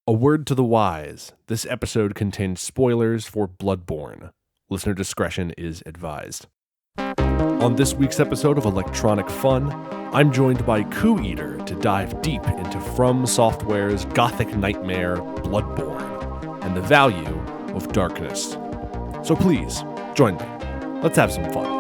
A word to the wise. This episode contains spoilers for Bloodborne. Listener discretion is advised. On this week's episode of Electronic Fun, I'm joined by KuuEater to dive deep into FromSoftware's gothic nightmare, Bloodborne, and the value of darkness. So please, join me. Let's have some fun.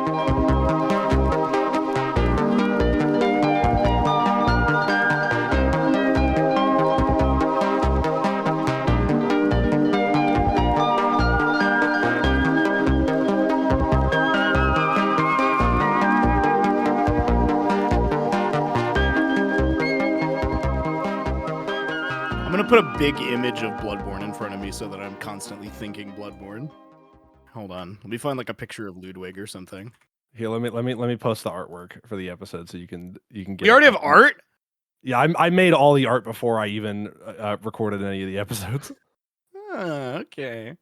I'm gonna put a big image of Bloodborne in front of me so that I'm constantly thinking Bloodborne. Hold on, let me find like a picture of Ludwig or something. Here, let me post the artwork for the episode so you can get. We already have art? Yeah, I made all the art before I even recorded any of the episodes. Okay.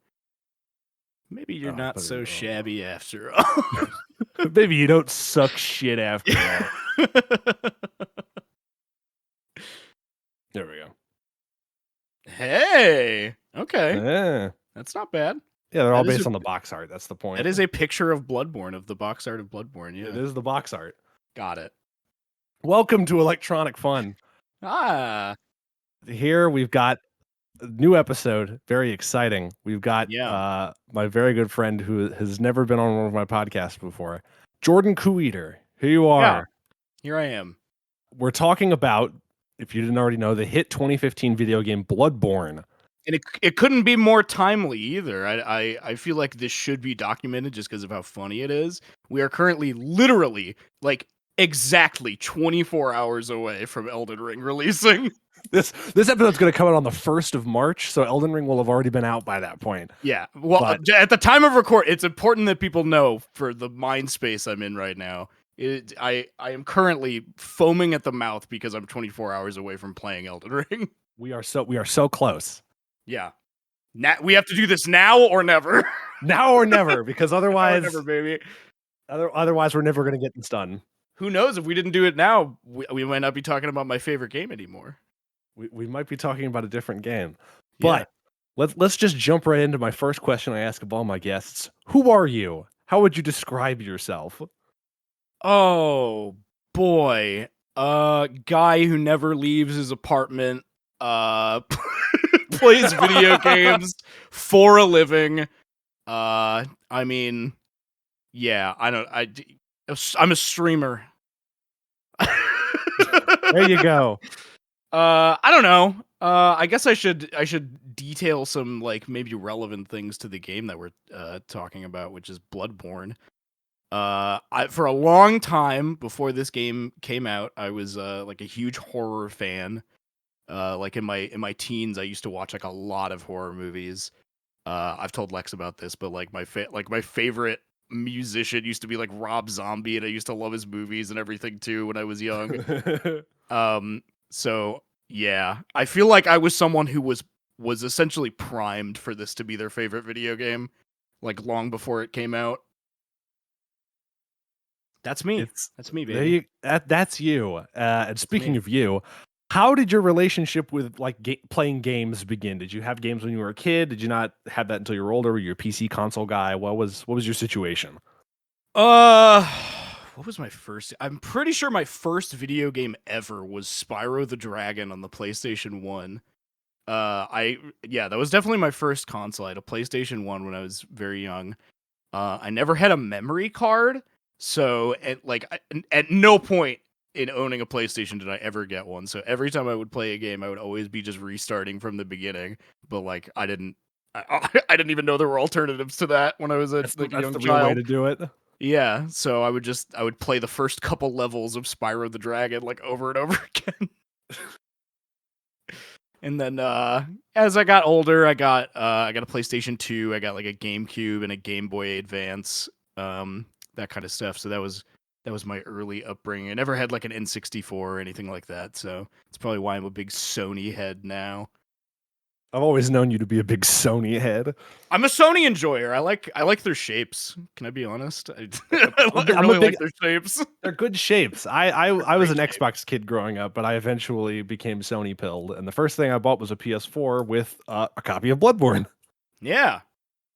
Maybe you're not so shabby after all. Maybe you don't suck shit after all. There we go. Hey, okay. Yeah. That's not bad. Yeah, they're all based on the box art. That's the point. That is a picture of Bloodborne, of the box art of Bloodborne, yeah. It is the box art. Got it. Welcome to Electronic Fun. Here we've got a new episode. Very exciting. We've got my very good friend who has never been on one of my podcasts before, Jordan KuuEater. Here you are. Yeah, here I am. We're talking about, if you didn't already know, the hit 2015 video game Bloodborne. And it couldn't be more timely either. I feel like this should be documented just because of how funny it is. We are currently literally like exactly 24 hours away from Elden Ring releasing. This episode's going to come out on the 1st of March, so Elden Ring will have already been out by that point. Yeah. Well, at the time of record, it's important that people know for the mind space I'm in right now. I am currently foaming at the mouth because I'm 24 hours away from playing Elden Ring. We are so close. Yeah. We have to do this now or never. Now or never, because otherwise, never, baby. Otherwise, we're never going to get this done. Who knows? If we didn't do it now, we might not be talking about my favorite game anymore. We might be talking about a different game. But let's just jump right into my first question I ask of all my guests. Who are you? How would you describe yourself? Oh, boy. Guy who never leaves his apartment. Plays video games for a living. I mean, yeah, I'm a streamer. There you go. I don't know. I guess I should detail some like maybe relevant things to the game that we're talking about, which is Bloodborne. For a long time before this game came out, I was like a huge horror fan. Like in my teens, I used to watch like a lot of horror movies. I've told Lex about this, but like my favorite musician used to be like Rob Zombie, and I used to love his movies and everything too when I was young. So yeah, I feel like I was someone who was essentially primed for this to be their favorite video game, like long before it came out. That's me. That's me, baby. That's you. And speaking of you, how did your relationship with like playing games begin? Did you have games when you were a kid? Did you not have that until you were older? Were you a PC console guy? What was your situation? What was my first? I'm pretty sure my first video game ever was Spyro the Dragon on the PlayStation 1. That was definitely my first console. I had a PlayStation 1 when I was very young. I never had a memory card, so at no point in owning a PlayStation did I ever get one. So every time I would play a game, I would always be just restarting from the beginning. But like I didn't even know there were alternatives to that when I was a young child. That's the real way to do it. Yeah, so I would play the first couple levels of Spyro the Dragon like over and over again. And then as I got older, I got a PlayStation 2, I got like a GameCube and a Game Boy Advance, that kind of stuff. So that was my early upbringing. I never had like an N64 or anything like that, so it's probably why I'm a big Sony head now. I've always known you to be a big Sony head. I'm a Sony enjoyer. I like their shapes. Can I be honest? I I'm a really big. like their shapes. They're good shapes. I was Great an shape. Xbox kid growing up, but I eventually became Sony pilled, and the first thing I bought was a PS4 with a copy of Bloodborne, Yeah.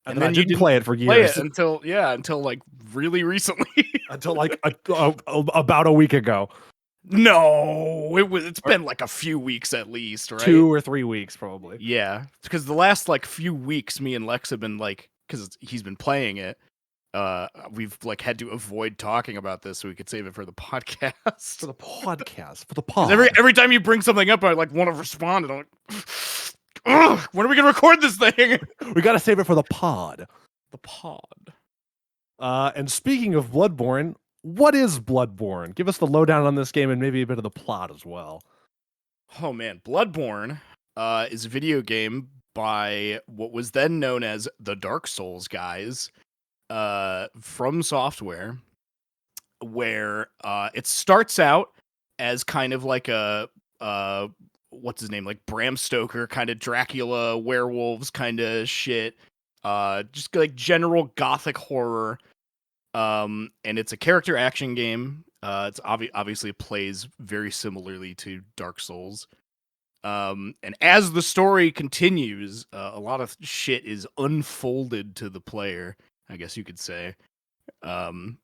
and And then I then you didn't didn't play it for play it years until like really recently. until like about a week ago, No, it's or been like a few weeks at least, right? 2 or 3 weeks probably. Yeah, because the last like few weeks, me and Lex have been like, because he's been playing it. We've like had to avoid talking about this so we could save it for the For podcast. the podcast, for the Because pod. every time you bring something up, I like want to respond, and I'm like, ugh, when are we gonna record this thing? We got to save it for the pod. The pod. And speaking of Bloodborne, what is Bloodborne? Give us the lowdown on this game and maybe a bit of the plot as well. Oh man, Bloodborne is a video game by what was then known as the Dark Souls guys, from Software, where it starts out as kind of like a what's his name, like Bram Stoker kind of Dracula werewolves kind of shit, just like general gothic horror. And it's a character action game. It's obviously it plays very similarly to Dark Souls. And as the story continues, a lot of shit is unfolded to the player, I guess you could say. Um,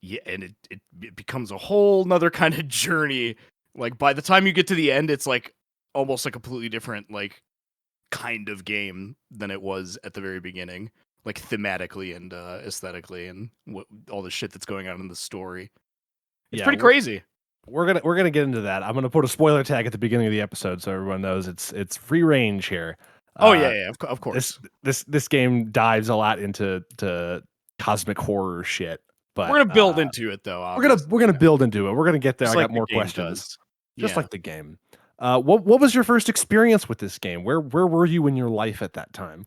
yeah, and it becomes a whole nother kind of journey. Like by the time you get to the end, it's like almost a completely different like kind of game than it was at the very beginning, like thematically and aesthetically, and all the shit that's going on in the story. It's Yeah, pretty crazy. we're gonna get into that. I'm gonna put a spoiler tag at the beginning of the episode so everyone knows it's free range here. Oh yeah, Uh, yeah, of course. this game dives a lot into cosmic horror shit, We're but gonna build into it though. Obviously, we're gonna build into it. We're gonna get there. just I like got the more game questions, does. just Yeah. like the game. What was your first experience with this game? Where were you in your life at that time?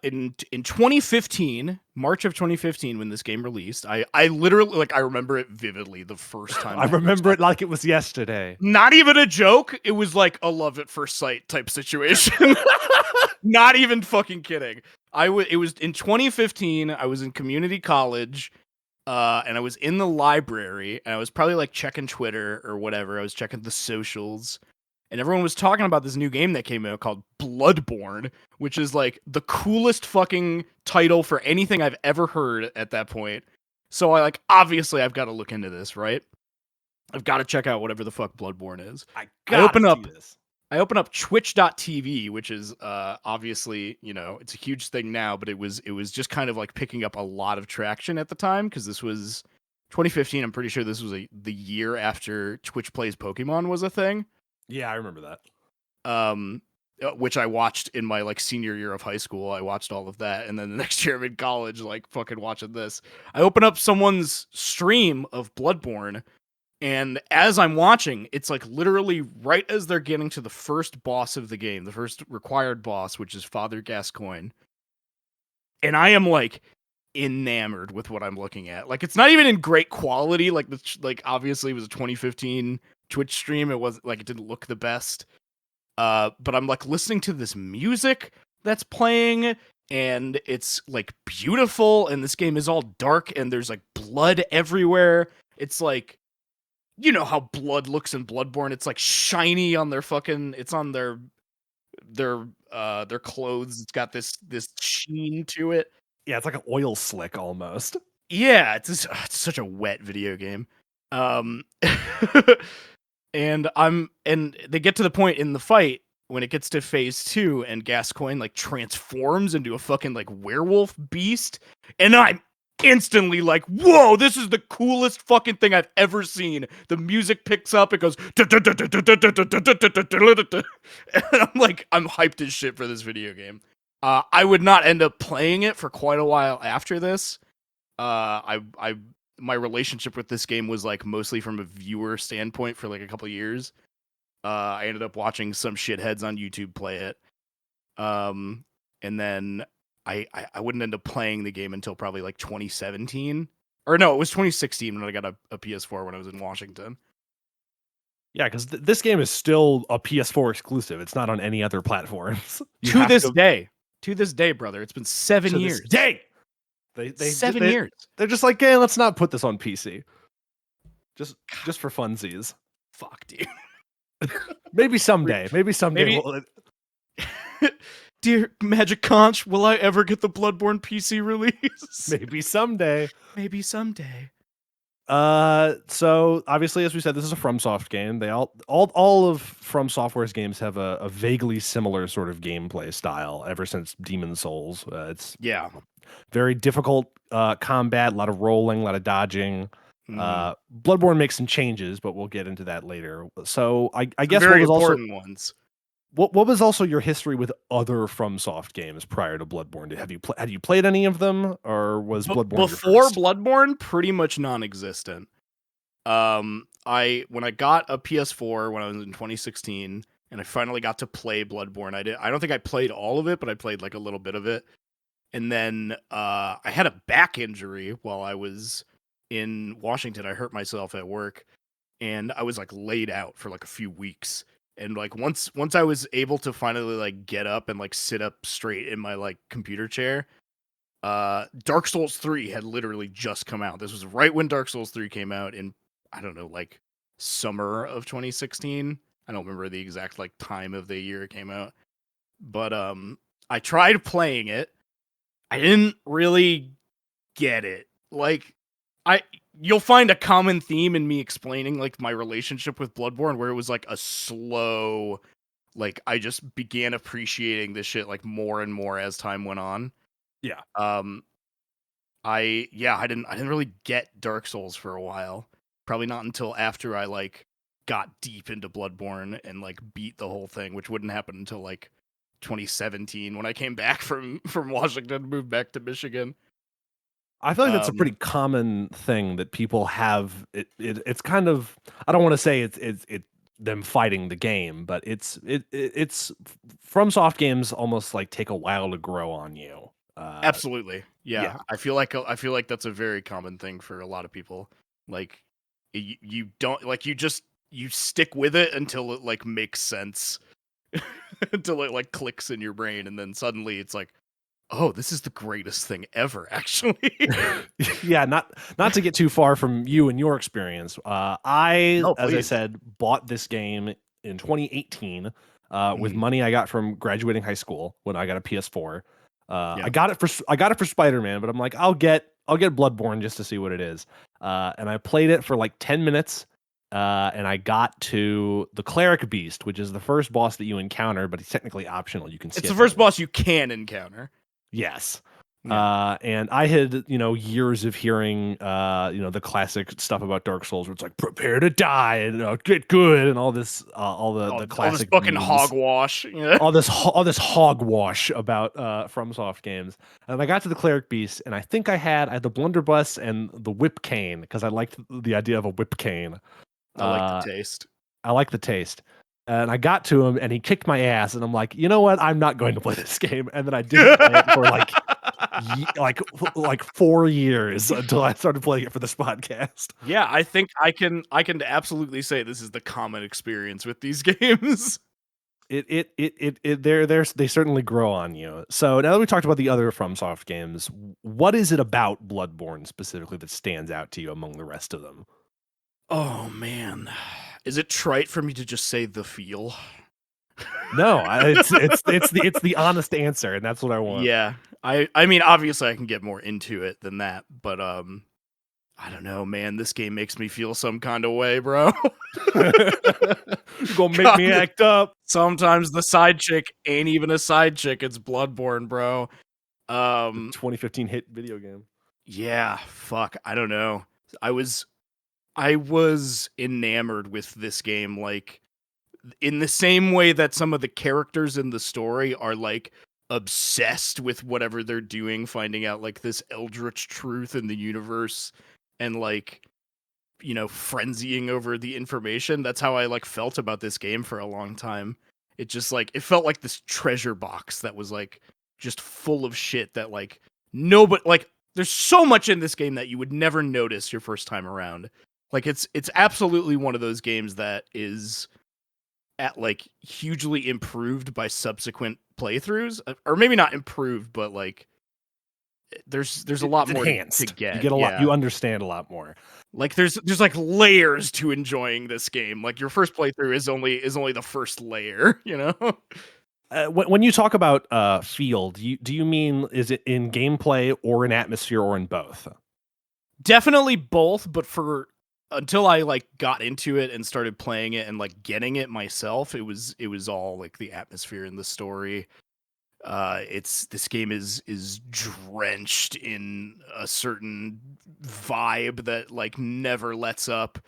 In 2015, March of 2015, when this game released, I literally like I remember it vividly the first time I I ever remember saw it like it was yesterday. Not even a joke. It was like a love at first sight type situation. Not even fucking kidding. It was in 2015. I was in community college, and I was in the library, and I was probably like checking Twitter or whatever. I was checking the socials, and everyone was talking about this new game that came out called Bloodborne, which is like the coolest fucking title for anything I've ever heard at that point. So I like obviously I've got to look into this, right? I've got to check out whatever the fuck Bloodborne is. I open up twitch.tv, which is obviously, it's a huge thing now, but it was just kind of like picking up a lot of traction at the time because this was 2015. I'm pretty sure this was the year after Twitch Plays Pokemon was a thing. Yeah, I remember that. Which I watched in my like senior year of high school. I watched all of that, and then the next year I'm in college, like fucking watching this. I open up someone's stream of Bloodborne, and as I'm watching, it's like literally right as they're getting to the first boss of the game, the first required boss, which is Father Gascoigne. And I am like enamored with what I'm looking at. Like it's not even in great quality. Like obviously it was a 2015 Twitch stream. It was like it didn't look the best. But I'm like listening to this music that's playing, and it's like beautiful, and this game is all dark and there's like blood everywhere. It's like, you know how blood looks in Bloodborne. It's like shiny on it's on their clothes. It's got this sheen to it. Yeah, it's like an oil slick almost. Yeah, it's such a wet video game. Um and they get to the point in the fight when it gets to phase 2 and Gascoigne like transforms into a fucking like werewolf beast, and I'm instantly like, whoa, this is the coolest fucking thing I've ever seen. The music picks up, it goes and I'm like, I'm hyped as shit for this video game. I would not end up playing it for quite a while after this. I my relationship with this game was like mostly from a viewer standpoint for like a couple years. I ended up watching some shitheads on YouTube play it. And then I wouldn't end up playing the game until probably like 2017. Or no, it was 2016 when I got a PS4 when I was in Washington. Yeah, because this game is still a PS4 exclusive. It's not on any other platforms. To this day, brother, it's been 7 to years. this day. 7 years. They're just like, hey, let's not put this on PC. Just for funsies. Fuck, dude. Maybe someday. Maybe Maybe- we'll. Dear Magic Conch, will I ever get the Bloodborne PC release? Maybe someday. Maybe someday. So obviously, as we said, this is a FromSoft game. They all of From Software's games have a vaguely similar sort of gameplay style ever since Demon Souls. It's very difficult combat, a lot of rolling, a lot of dodging. Bloodborne makes some changes, but we'll get into that later. So I guess very what was important ones. What was also your history with other FromSoft games prior to Bloodborne? Had you played any of them, or was Bloodborne before your first? Bloodborne? Pretty much non-existent. When I got a PS4 when I was in 2016, and I finally got to play Bloodborne. I don't think I played all of it, but I played like a little bit of it. And then I had a back injury while I was in Washington. I hurt myself at work, and I was like laid out for like a few weeks. And like once I was able to finally like get up and like sit up straight in my like computer chair, Dark Souls 3 had literally just come out. This was right when Dark Souls 3 came out in, I don't know, like summer of 2016. I don't remember the exact like time of the year it came out. But I tried playing it. I didn't really get it. Like you'll find a common theme in me explaining like my relationship with Bloodborne, where it was like a slow, like I just began appreciating this shit like more and more as time went on. Yeah. I didn't really get Dark Souls for a while. Probably not until after I like got deep into Bloodborne and like beat the whole thing, which wouldn't happen until like 2017 when I came back from Washington, moved back to Michigan. I feel like that's a pretty common thing that people have. It's kind of, I don't want to say it's them fighting the game, but it's FromSoft games almost like take a while to grow on you. Absolutely, yeah. I feel like that's a very common thing for a lot of people. Like you don't like you stick with it until it like makes sense, until it like clicks in your brain, and then suddenly it's like, oh, this is the greatest thing ever, actually. Yeah, not to get too far from you and your experience. As I said, bought this game in 2018 with money I got from graduating high school when I got a PS4. I got it for Spider-Man, but I'm like, I'll get Bloodborne just to see what it is. And I played it for like 10 minutes. And I got to the Cleric Beast, which is the first boss that you encounter, but it's technically optional. You can skip it's the first boss you can encounter. Yes. Yeah. And I had, years of hearing, the classic stuff about Dark Souls where it's like, prepare to die and get good and all this, the classic all this fucking memes. hogwash. all this hogwash about FromSoft games. And I got to the Cleric Beast, and I think I had the blunderbuss and the whip cane because I liked the idea of a whip cane. I like the taste. I like the taste. And I got to him, and he kicked my ass, and I'm like, you know what? I'm not going to play this game. And then I didn't play it for like 4 years until I started playing it for this podcast. Yeah, I think I can absolutely say this is the common experience with these games. They certainly grow on you. So now that we talked about the other FromSoft games, what is it about Bloodborne specifically that stands out to you among the rest of them? Oh man, is it trite for me to just say the feel? No, it's the honest answer, and that's what I want. Yeah, I mean, obviously I can get more into it than that, but I don't know, man. This game makes me feel some kind of way, bro. You're gonna make me act up. Sometimes the side chick ain't even a side chick. It's Bloodborne, bro. The 2015 hit video game. Yeah, fuck. I don't know. I was enamored with this game, like in the same way that some of the characters in the story are like obsessed with whatever they're doing, finding out like this eldritch truth in the universe and like, frenzying over the information. That's how I like felt about this game for a long time. It just like, it felt like this treasure box that was like just full of shit that like nobody, like there's so much in this game that you would never notice your first time around. Like it's absolutely one of those games that is at like hugely improved by subsequent playthroughs, or maybe not improved, but like there's a lot It's more to enhanced. You get. get a lot. Yeah. You understand a lot more. Like there's like layers to enjoying this game. Like your first playthrough is only the first layer, you know? When you talk about feel, do you mean is it in gameplay or in atmosphere or in both? Definitely both, but for until I like got into it and started playing it and like getting it myself, it was all like the atmosphere and the story. It's this game is drenched in a certain vibe that like never lets up.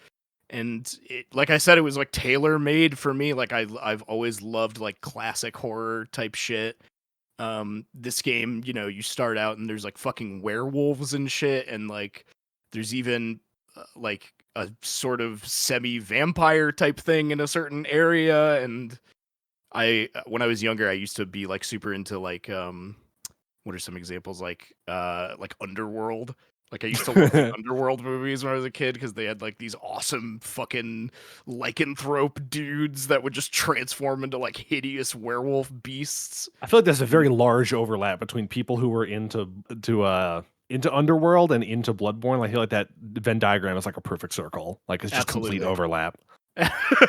And it, like I said, it was like tailor made for me. Like I've always loved like classic horror type shit. This game, you know, you start out and there's like fucking werewolves and shit, and like there's even like a sort of semi vampire type thing in a certain area. And I when I was younger, I used to be like super into like what are some examples like Underworld. Like I used to love the Underworld movies when I was a kid because they had like these awesome fucking lycanthrope dudes that would just transform into like hideous werewolf beasts. I feel like there's a very large overlap between people who were into Underworld and into Bloodborne. I feel like that Venn diagram is like a perfect circle. Like it's just complete Absolutely. overlap.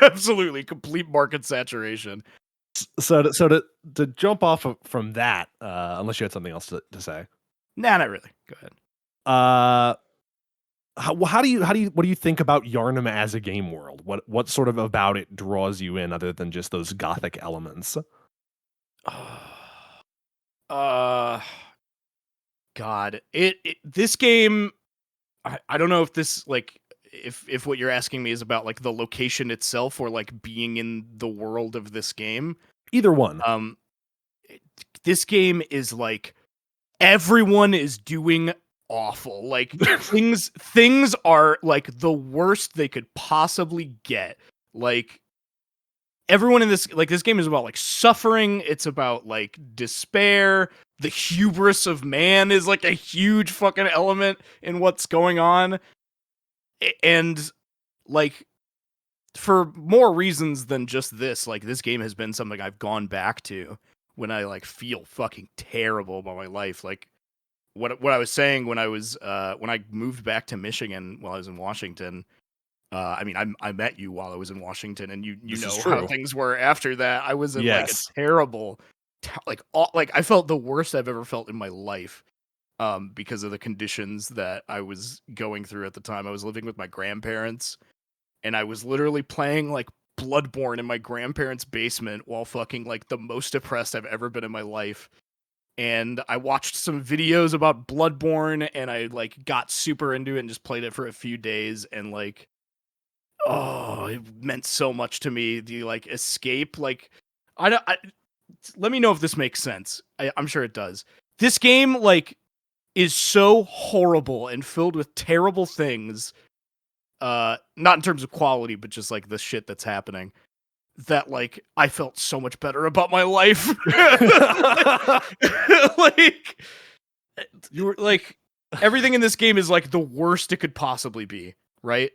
Absolutely. Complete market saturation. So to jump off from that, unless you had something else to say, Nah, not really. Go ahead. uh, how do you what do you think about Yharnam as a game world? What sort of about it draws you in other than just those gothic elements? uh God. It this game I don't know if this like if what you're asking me is about like the location itself or like being in the world of this game. Either one. Um this game is like everyone is doing awful. Like things are like the worst they could possibly get. Like everyone in this game is about like suffering, it's about like despair. The hubris of man is like a huge fucking element in what's going on. And like for more reasons than just this, like this game has been something I've gone back to when I like feel fucking terrible about my life. Like what I was saying when I moved back to Michigan while I was in Washington. I mean, I met you while I was in Washington, and you This is know how true. things were after that. I was in like a Yes. terrible, like I felt the worst I've ever felt in my life, because of the conditions that I was going through at the time. I was living with my grandparents, and I was literally playing like Bloodborne in my grandparents' basement while fucking like the most depressed I've ever been in my life. And I watched some videos about Bloodborne, and I like got super into it and just played it for a few days, and like oh, it meant so much to me. The like escape, like I don't. Let me know if this makes sense. I'm sure it does. This game like is so horrible and filled with terrible things. Not in terms of quality, but just like the shit that's happening. That like I felt so much better about my life. like You were like everything in this game is like the worst it could possibly be, right?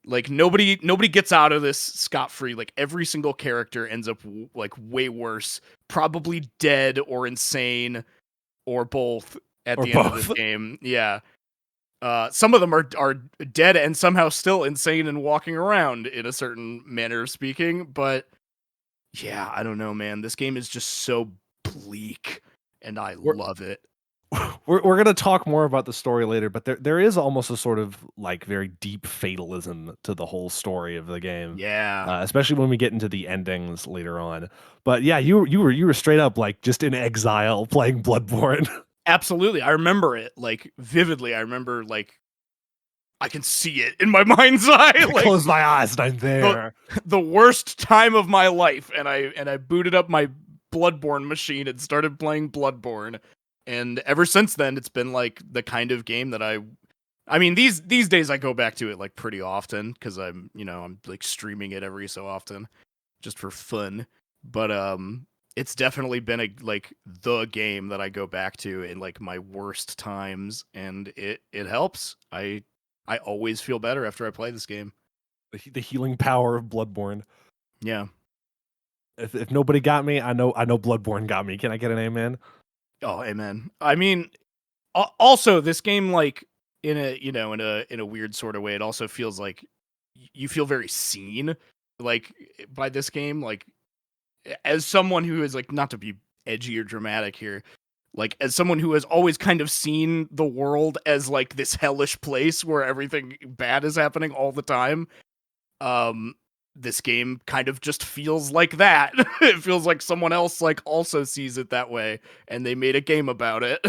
Like nobody gets out of this scot free. Like every single character ends up like way worse, probably dead or insane or both at or the end of this both. game. Yeah. Some of them are dead and somehow still insane and walking around in a certain manner of speaking. But yeah, I don't know, man. This game is just so bleak, and I We're love it. we're gonna talk more about the story later, but there is almost a sort of like very deep fatalism to the whole story of the game, Yeah. especially when we get into the endings later on. But yeah, you were straight up like just in exile playing Bloodborne. Absolutely. I remember it like vividly. I remember like I can see it in my mind's eye. I Like close my eyes and I'm the there. the worst time of my life, and I booted up my Bloodborne machine and started playing Bloodborne. And ever since then it's been like the kind of game that I mean these days I go back to it like pretty often cuz I'm like streaming it every so often just for fun. But it's definitely been a like the game that I go back to in like my worst times, and it helps. I always feel better after I play this game. The healing power of Bloodborne. Yeah. If nobody got me, I know Bloodborne got me. Can I get an amen? Oh, amen. I mean, also this game, like in a in a weird sort of way, it also feels like you feel very seen, like by this game. Like as someone who is like, not to be edgy or dramatic here, like as someone who has always kind of seen the world as like this hellish place where everything bad is happening all the time. Um, this game kind of just feels like that. It feels like someone else like also sees it that way, and they made a game about it.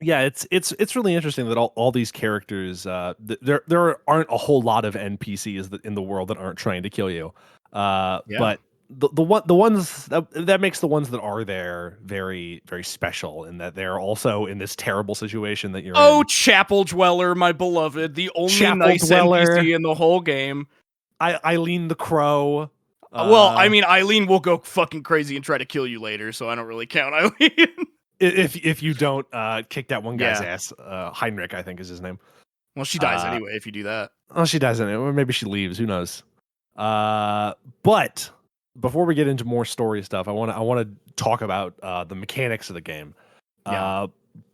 Yeah, it's really interesting that all these characters, there aren't a whole lot of NPCs in the world that aren't trying to kill you. Yeah. But the ones that makes the ones that are there very very special in that they're also in this terrible situation that you're Oh, in. Chapel Dweller, my beloved, the only Chapel nice Dweller, NPC in the whole game. Eileen the Crow. Well, I mean, Eileen will go fucking crazy and try to kill you later, so I don't really count Eileen. If you don't kick that one guy's Yeah. ass, Heinrich I think is his name. Well, she dies Uh, anyway if you do that. oh, she doesn't, or maybe she leaves. Who knows? But before we get into more story stuff, I want to talk about the mechanics of the game. Yeah.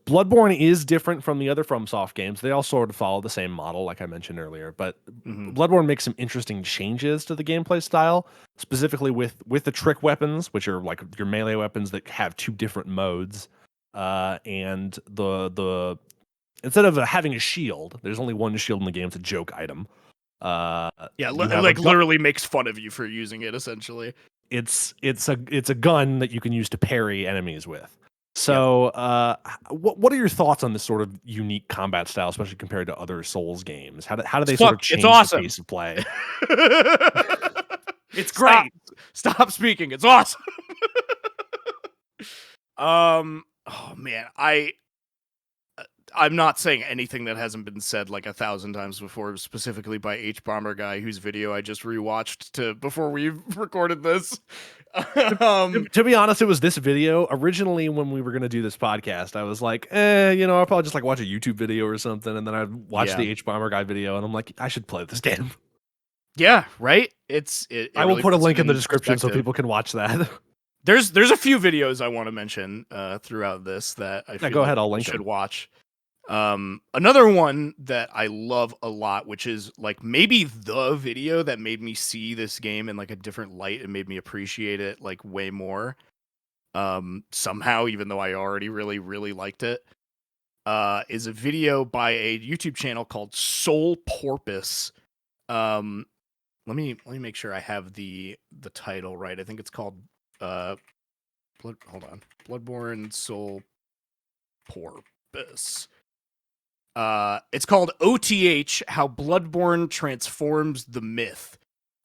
Bloodborne is different from the other FromSoft games. They all sort of follow the same model, like I mentioned earlier. But Mhm. Bloodborne makes some interesting changes to the gameplay style, specifically with the trick weapons, which are like your melee weapons that have two different modes. And the instead of having a shield, there's only one shield in the game. It's a joke item. Yeah, You have a like gun. literally makes fun of you for using it, essentially. It's a gun that you can use to parry enemies with. Yep. So, what are your thoughts on this sort of unique combat style, especially compared to other Souls games? How do they sort of It's change the awesome. pace of play? It's Stop. great. Stop speaking. It's awesome. Oh man, I'm not saying anything that hasn't been said like 1,000 times before, specifically by H Bomber Guy, whose video I just rewatched before we recorded this. To be honest, it was this video. Originally, when we were going to do this podcast, I was like, I'll probably just like watch a YouTube video or something. And then I watched Yeah. the H Bomber Guy video, and I'm like, I should play this game. Yeah, right? It I will really put a puts link it in the description so perspective. people can watch that. There's a few videos I want to mention throughout this that I feel go like ahead, I'll people link should them. watch. Another one that I love a lot, which is like maybe the video that made me see this game in like a different light and made me appreciate it like way more. Somehow, even though I already really, really liked it, is a video by a YouTube channel called Soul Porpoise. Let me make sure I have the title right. I think it's called hold on. Bloodborne Soul Porpoise. It's called OTH, How Bloodborne Transforms the Myth.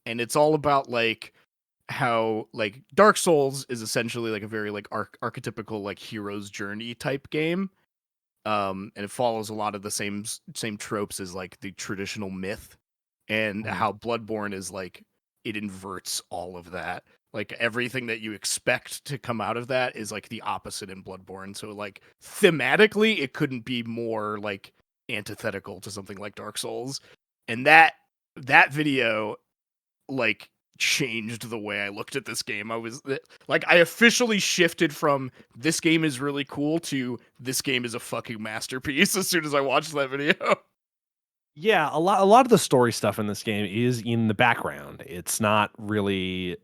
And it's all about like how like Dark Souls is essentially like a very like archetypical like hero's journey type game. And it follows a lot of the same tropes as like the traditional myth, and how Bloodborne is like it inverts all of that. Like everything that you expect to come out of that is like the opposite in Bloodborne. So like thematically, it couldn't be more like antithetical to something like Dark Souls. And that video like changed the way I looked at this game. I was like, I officially shifted from this game is really cool to this game is a fucking masterpiece as soon as I watched that video. Yeah, a lot of the story stuff in this game is in the background. It's not really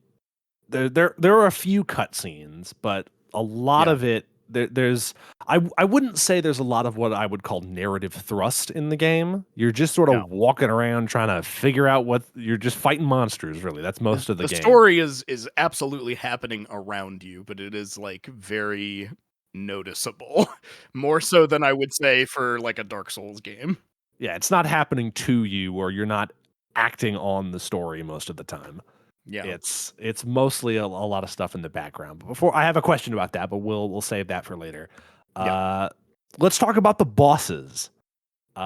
there are a few cutscenes, but a lot Yeah. of it there's I wouldn't say there's a lot of what I would call narrative thrust in the game. You're just sort No. of walking around trying to figure out what you're just fighting monsters, really. That's most of the The game. story is absolutely happening around you, but it is like very noticeable. More so than I would say for like a Dark Souls game. Yeah, it's not happening to you or you're not acting on the story most of the time. Yeah. It's mostly a lot of stuff in the background. But before I have a question about that, but we'll save that for later. Yeah. Let's talk about the bosses. There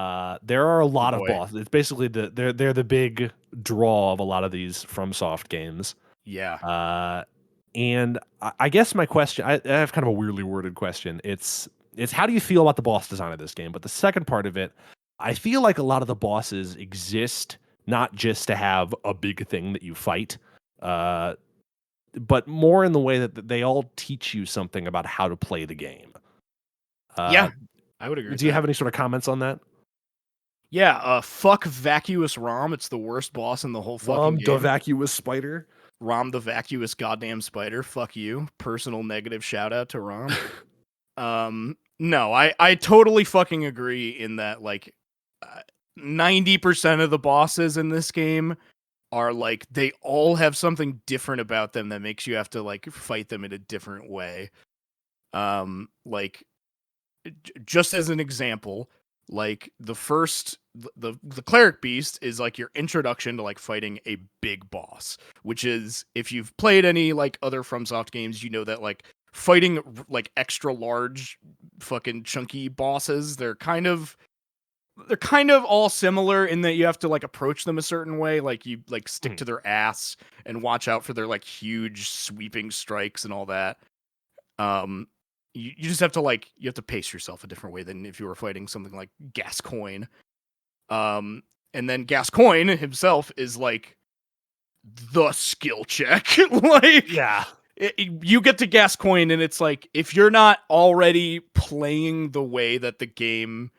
are a Oh lot of boy. bosses. It's basically they're the big draw of a lot of these FromSoft games. Yeah. And I guess my question, I have kind of a weirdly worded question. It's how do you feel about the boss design of this game? But the second part of it, I feel like a lot of the bosses exist not just to have a big thing that you fight, uh, but more in the way that they all teach you something about how to play the game. Yeah, Uh, I would agree with do you that. have any sort of comments on that? Yeah, fuck Vacuous Rom. It's the worst boss in the whole fucking Rom the game. vacuous spider. Rom the vacuous goddamn spider. Fuck you. Personal negative shout out to Rom. No, I totally fucking agree in that like 90% of the bosses in this game are like they all have something different about them that makes you have to like fight them in a different way. Like just as an example, like the cleric beast is like your introduction to like fighting a big boss, which is if you've played any like other FromSoft games, you know that like fighting like extra large fucking chunky bosses, they're kind of all similar in that you have to like approach them a certain way, like you like stick to their ass and watch out for their like huge sweeping strikes and all that. um you just have to like you have to pace yourself a different way than if you were fighting something like Gascoigne. um and then Gascoigne himself is like the skill check. Like Yeah. you get to Gascoigne and it's like if you're not already playing the way that the game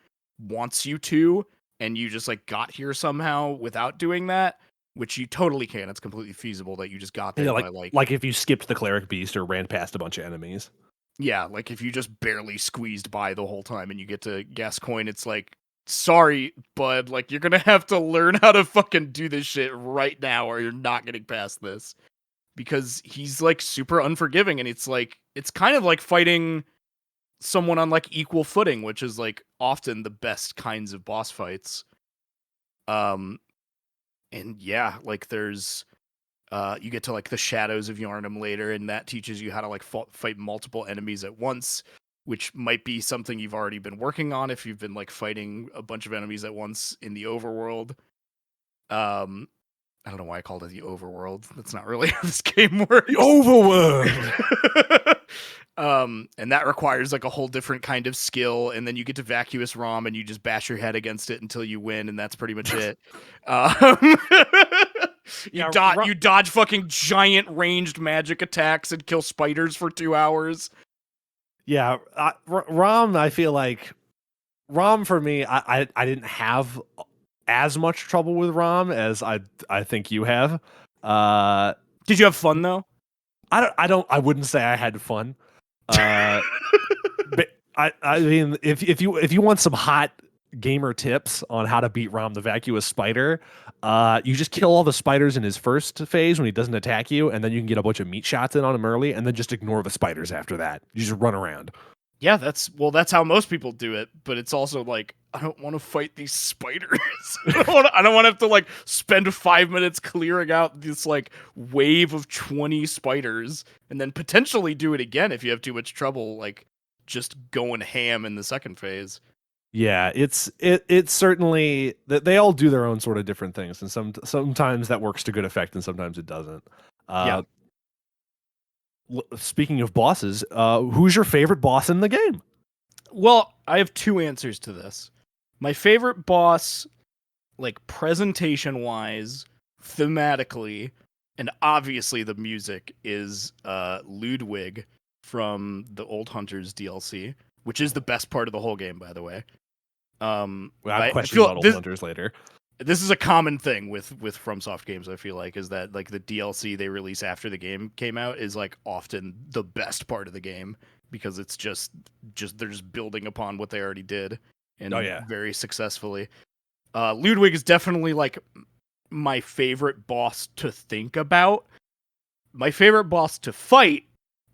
wants you to, and you just like got here somehow without doing that, which you totally can. It's completely feasible that you just got Yeah, there by like if you skipped the cleric beast or ran past a bunch of enemies. yeah, like if you just barely squeezed by the whole time and you get to Gascoigne, it's like, sorry, bud, like you're gonna have to learn how to fucking do this shit right now or you're not getting past this. Because he's like super unforgiving and it's kind of like fighting someone on like equal footing, which is like often the best kinds of boss fights. Um and yeah, like there's you get to like the Shadows of Yharnam later, and that teaches you how to like fight multiple enemies at once, which might be something you've already been working on if you've been like fighting a bunch of enemies at once in the overworld. Um, I don't know why I called it the overworld. That's not really how this game works. The overworld. And that requires like a whole different kind of skill, and then you get to Vacuous Rom and you just bash your head against it until you win, and that's pretty much it. Um, Yeah, you dodge fucking giant ranged magic attacks and kill spiders for 2 hours. yeah. Rom, I feel like Rom for me, I didn't have as much trouble with Rom as I think you have. Did you have fun though? I wouldn't say I had fun. But I mean, if you want some hot gamer tips on how to beat Rom the vacuous spider, you just kill all the spiders in his first phase when he doesn't attack you, and then you can get a bunch of meat shots in on him early, and then just ignore the spiders after that. You just run around. Yeah, that's how most people do it, but it's also like I don't want to fight these spiders. I don't want to have to like spend 5 minutes clearing out this like wave of 20 spiders and then potentially do it again if you have too much trouble like just going ham in the second phase. Yeah, it's certainly they all do their own sort of different things, and sometimes that works to good effect, and sometimes it doesn't. Yeah. Speaking of bosses, who's your favorite boss in the game? Well, I have two answers to this. My favorite boss, like presentation wise, thematically, and obviously the music is Ludwig from the Old Hunters DLC, which is the best part of the whole game, by the way. I have I questions feel about Old this Hunters later. this is a common thing with FromSoft games. I feel like is that like the DLC they release after the game came out is like often the best part of the game because it's just they're just building upon what they already did and Oh yeah, very successfully. Ludwig is definitely like my favorite boss to think about. My favorite boss to fight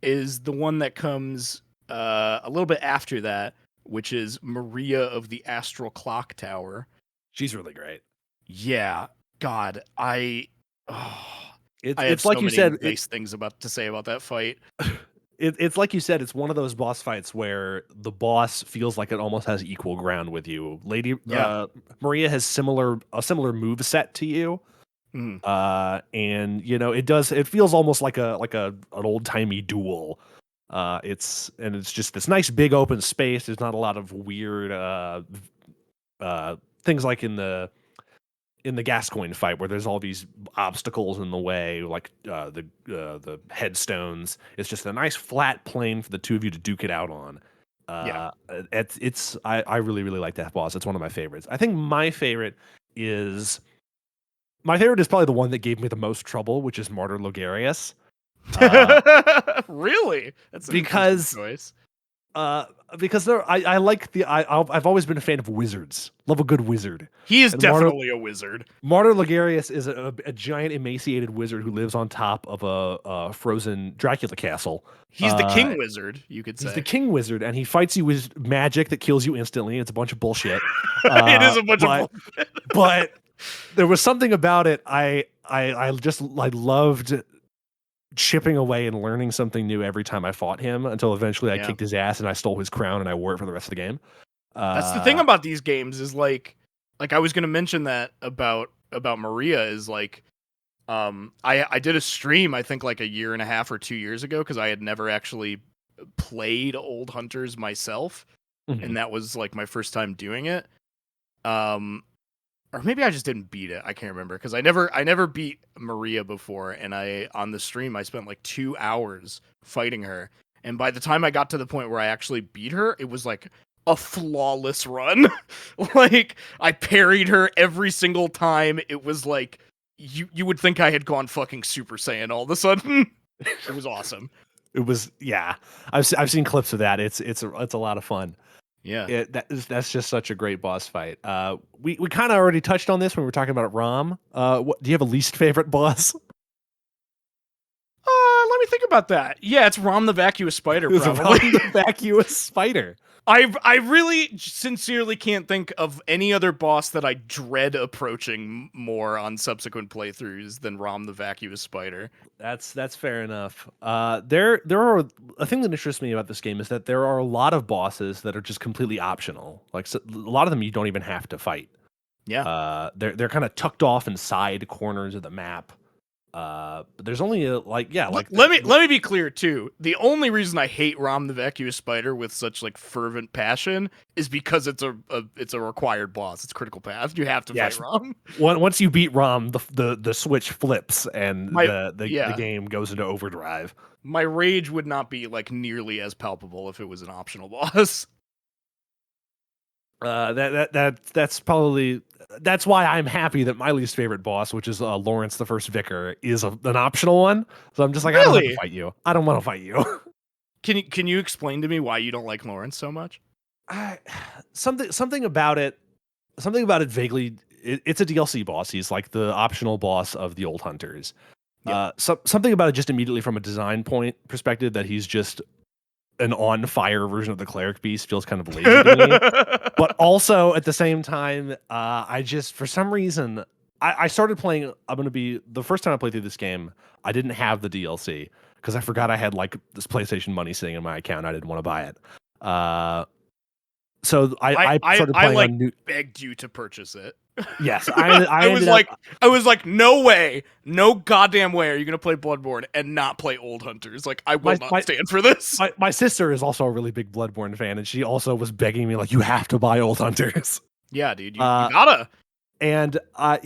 is the one that comes a little bit after that, which is Maria of the Astral Clock Tower. she's really great. Yeah, God, I have It's so like you many said. nice things to say about that fight. It's like you said. It's one of those boss fights where the boss feels like it almost has equal ground with you. Yeah. Maria has a similar move set to you. Mm. And you know it feels almost like an old timey duel. It's just this nice big open space. There's not a lot of weird things like in the Gascoigne fight where there's all these obstacles in the way, like the headstones. It's just a nice flat plane for the two of you to duke it out on. Yeah. I really really like that boss. It's one of my favorites. I think my favorite is probably the one that gave me the most trouble, which is Martyr Logarius. Really? That's an interesting Because choice. because I've always been a fan of wizards. Love a good wizard. He is And definitely a wizard. Martyr Logarius is a giant emaciated wizard who lives on top of a frozen Dracula castle. He's the king wizard, you could say. He's the king wizard, and he fights you with magic that kills you instantly. It's a bunch of bullshit. It is a bunch of bullshit. But there was something about it. I loved chipping away and learning something new every time I fought him until eventually I kicked his ass and I stole his crown and I wore it for the rest of the game. That's the thing about these games is like I was gonna mention that about Maria is like I did a stream I think like a year and a half or 2 years ago because I had never actually played Old Hunters myself, and that was like my first time doing it. Or maybe I just didn't beat it. I can't remember because I never beat Maria before, and on the stream I spent like 2 hours fighting her, and by the time I got to the point where I actually beat her, it was like a flawless run. Like I parried her every single time. It was like you would think I had gone fucking Super Saiyan all of a sudden. It was awesome. It was I've seen clips of that. It's a lot of fun. Yeah. That's just such a great boss fight. We kind of already touched on this when we were talking about Rom. Do you have a least favorite boss? Let me think about that. Yeah, it's Rom the Vacuous Spider, It's probably. Rom the Vacuous Spider. I really sincerely can't think of any other boss that I dread approaching more on subsequent playthroughs than Rom the Vacuous Spider. That's fair enough. There are a thing that interests me about this game is that there are a lot of bosses that are just completely optional. Like a lot of them you don't even have to fight. Yeah. They're kind of tucked off in side corners of the map. But there's only let me be clear too. The only reason I hate Rom the Vacuous Spider with such like fervent passion is because it's a required boss. It's critical path. You have to fight Rom. Once you beat Rom, the switch flips and the game goes into overdrive. My rage would not be like nearly as palpable if it was an optional boss. That's why I'm happy that my least favorite boss, which is Lawrence the First Vicar, is an optional one. So I'm just like, really? I don't have to fight you. I don't want to fight you. Can you explain to me why you don't like Lawrence so much? Something about it vaguely. It's a DLC boss. He's like the optional boss of the Old Hunters. Yeah. Something about it just immediately from a design point perspective that he's just an on fire version of the cleric beast feels kind of lazy to me. But also at the same time, I just for some reason I started playing. The first time I played through this game, I didn't have the DLC because I forgot I had like this PlayStation money sitting in my account. I didn't want to buy it. So I started playing begged you to purchase it. Yes, I was like, no way, no goddamn way are you gonna play Bloodborne and not play Old Hunters. Like, I will not stand for this. My sister is also a really big Bloodborne fan, and she also was begging me like, you have to buy Old Hunters. Yeah, dude, you gotta. And I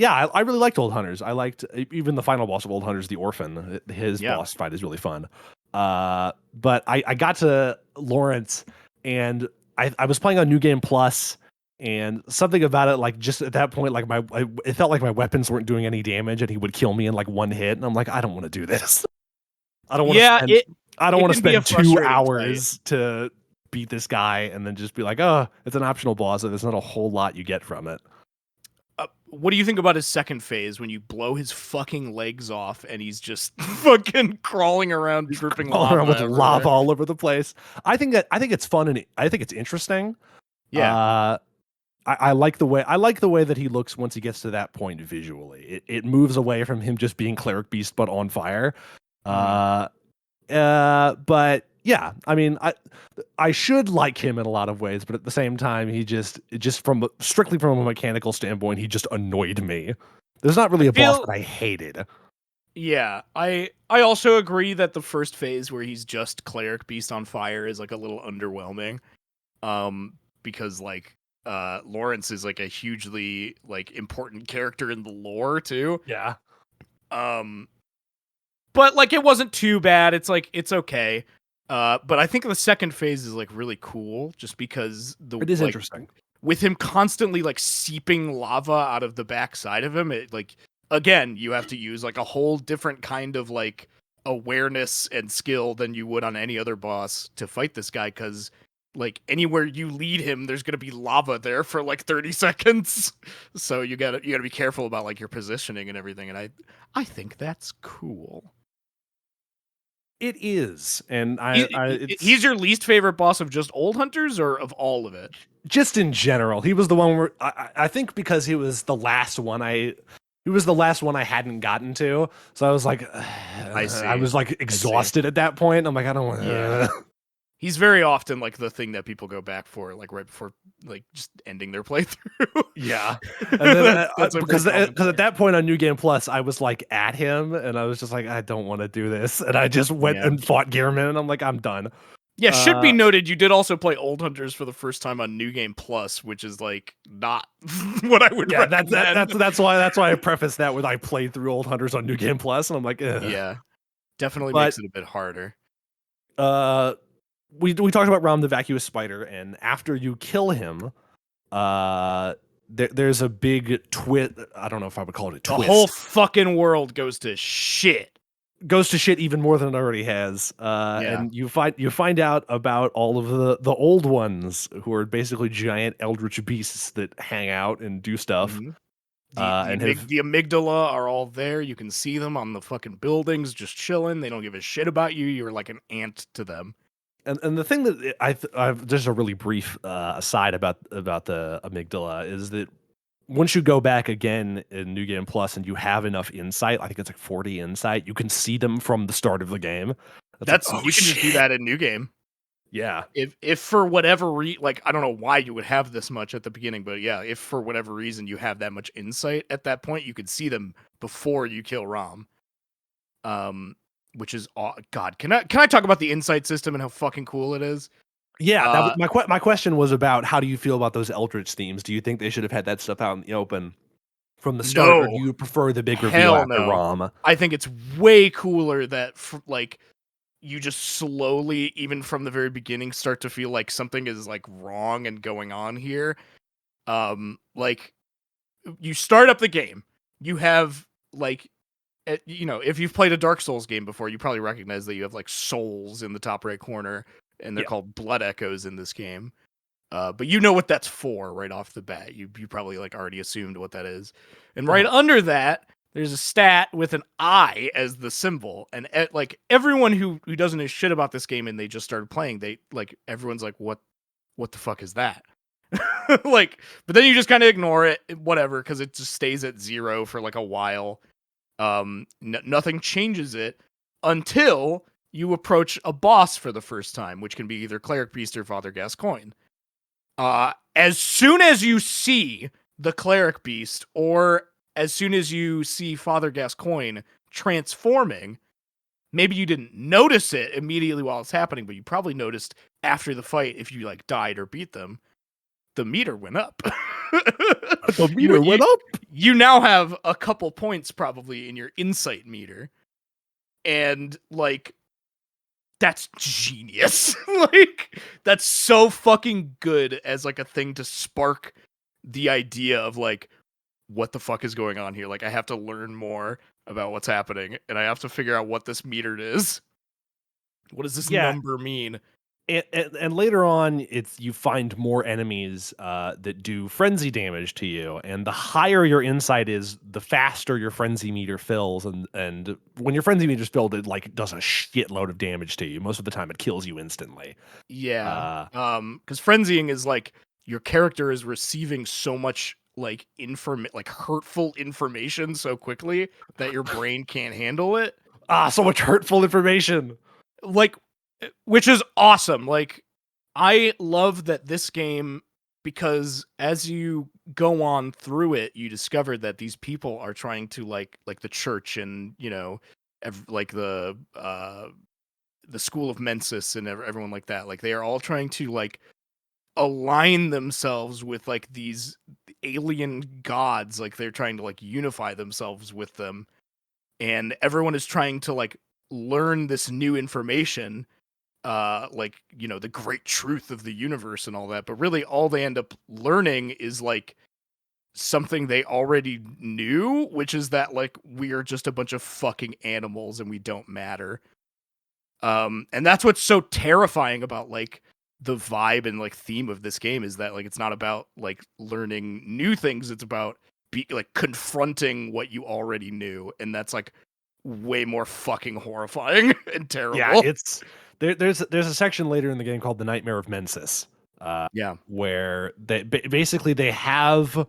really liked Old Hunters. I liked even the final boss of Old Hunters, the Orphan. His boss fight is really fun. But I got to Lawrence, and I was playing on New Game Plus. And something about it, like just at that point, like it felt like my weapons weren't doing any damage, and he would kill me in like one hit. And I'm like, I don't want to do this. I don't want to spend 2 hours to beat this guy, and then just be like, oh, it's an optional boss, and there's not a whole lot you get from it. What do you think about his second phase when you blow his fucking legs off and he's just fucking crawling around, dripping lava with lava all over the place? I think it's fun and I think it's interesting. Yeah. I like the way that he looks once he gets to that point visually. It moves away from him just being cleric beast but on fire. But yeah, I mean, I should like him in a lot of ways, but at the same time, he just strictly from a mechanical standpoint, he just annoyed me. There's not really a boss that I hated. Yeah, I also agree that the first phase where he's just cleric beast on fire is like a little underwhelming. Because like Lawrence is like a hugely like important character in the lore too. Yeah. But like it wasn't too bad. It's like it's okay. But I think the second phase is like really cool just because It is interesting. with him constantly like seeping lava out of the backside of him, it like again, you have to use like a whole different kind of like awareness and skill than you would on any other boss to fight this guy, because like anywhere you lead him, there's gonna be lava there for like 30 seconds. So you gotta be careful about like your positioning and everything, and I think that's cool. It is, and He's your least favorite boss of just Old Hunters or of all of it? just in general. He was the one where I think because he was the last one I hadn't gotten to, so I was like, I see. I was like exhausted at that point. I'm like, I don't want. Yeah. He's very often like the thing that people go back for, like right before like just ending their playthrough. Yeah, and then that's because at that point on New Game Plus, I was like at him, and I was just like, I don't want to do this, and I just went and fought Gearman, and I'm like, I'm done. Yeah, should be noted, you did also play Old Hunters for the first time on New Game Plus, which is like not what I would. Yeah, that's why I preface that with I played through Old Hunters on New Game Plus, and I'm like, ugh. Yeah, definitely makes it a bit harder. We talked about Rom the Vacuous Spider, and after you kill him, there's a big twist. I don't know if I would call it a twist. The whole fucking world goes to shit. Goes to shit even more than it already has. And you find out about all of the old ones who are basically giant eldritch beasts that hang out and do stuff. Mm-hmm. The amygdala are all there. You can see them on the fucking buildings, just chilling. They don't give a shit about you. You're like an ant to them. And the thing that I've just a really brief aside about the amygdala is that once you go back again in New Game Plus and you have enough insight, I think it's like 40 insight, you can see them from the start of the game. You can just do that in New Game. Yeah. If for whatever like I don't know why you would have this much at the beginning, but yeah, if for whatever reason you have that much insight at that point, you could see them before you kill Rom. Which is God. Can I talk about the insight system and how fucking cool it is? Yeah, my question was about how do you feel about those Eldritch themes? Do you think they should have had that stuff out in the open from the start, or do you prefer the big reveal after Rom? I think it's way cooler that like you just slowly, even from the very beginning, start to feel like something is like wrong and going on here. Like you start up the game, you have like, you know, if you've played a Dark Souls game before, you probably recognize that you have like souls in the top right corner, and they're called blood echoes in this game. But you know what that's for right off the bat. You probably like already assumed what that is. And right under that, there's a stat with an eye as the symbol. And like everyone who doesn't know shit about this game and they just started playing, they like everyone's like, what the fuck is that? Like, but then you just kind of ignore it, whatever, because it just stays at 0 for like a while. Nothing changes it until you approach a boss for the first time, which can be either Cleric Beast or Father Gascoigne. As soon as you see the Cleric Beast, or as soon as you see Father Gascoigne transforming, maybe you didn't notice it immediately while it's happening, but you probably noticed after the fight, if you like died or beat them, the meter went up. The meter went up? You now have a couple points probably in your insight meter. And like, that's genius. Like, that's so fucking good as like a thing to spark the idea of like, what the fuck is going on here? Like, I have to learn more about what's happening, and I have to figure out what this meter is. What does this number mean? And later on, you find more enemies that do frenzy damage to you, and the higher your insight is, the faster your frenzy meter fills. And when your frenzy meter's filled, it like does a shitload of damage to you. Most of the time, it kills you instantly. Yeah, because frenzying is like your character is receiving so much like hurtful information so quickly that your brain can't handle it. So much hurtful information. Like, which is awesome. Like, I love that this game, because as you go on through it, you discover that these people are trying to like the church and, you know, like the school of Mensis and everyone like that. Like, they are all trying to like align themselves with like these alien gods, like they're trying to like unify themselves with them, and everyone is trying to like learn this new information, like, you know, the great truth of the universe and all that, but really all they end up learning is like something they already knew, which is that like we are just a bunch of fucking animals and we don't matter. And that's what's so terrifying about like the vibe and like theme of this game, is that like it's not about like learning new things, it's about like confronting what you already knew, and that's like way more fucking horrifying and Yeah, terrible. it's there's a section later in the game called the Nightmare of Mensis, Yeah. where basically they have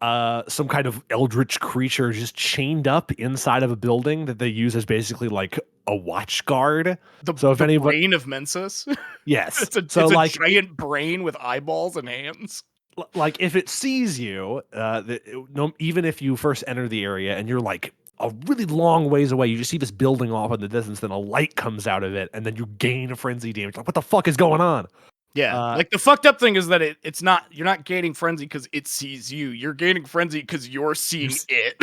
some kind of eldritch creature just chained up inside of a building that they use as basically like a watch guard. So if The anybody, brain of Mensis. yes, so It's a like giant brain with eyeballs and hands. like if it sees you, no, even if you first enter the area and you're like a really long ways away, you just see this building off in the distance, then a light comes out of it, and then you gain frenzy damage. Like, what the fuck is going on? Yeah, like the fucked up thing is that it's not, you're not gaining frenzy because it sees you. You're gaining frenzy because you're seeing it,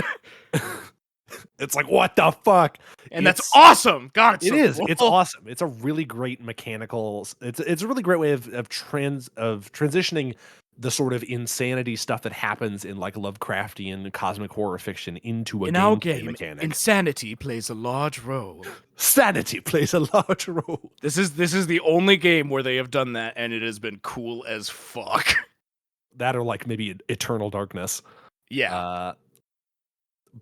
It's like, what the fuck? and that's awesome. God, it's It so is. cool. It's awesome. It's a really great mechanical. It's a really great way of transitioning the sort of insanity stuff that happens in like Lovecraftian cosmic horror fiction into a In our gameplay game, mechanic. insanity plays a large role. Sanity plays a large role. This is the only game where they have done that, and it has been cool as fuck. That or like maybe Eternal Darkness. Yeah,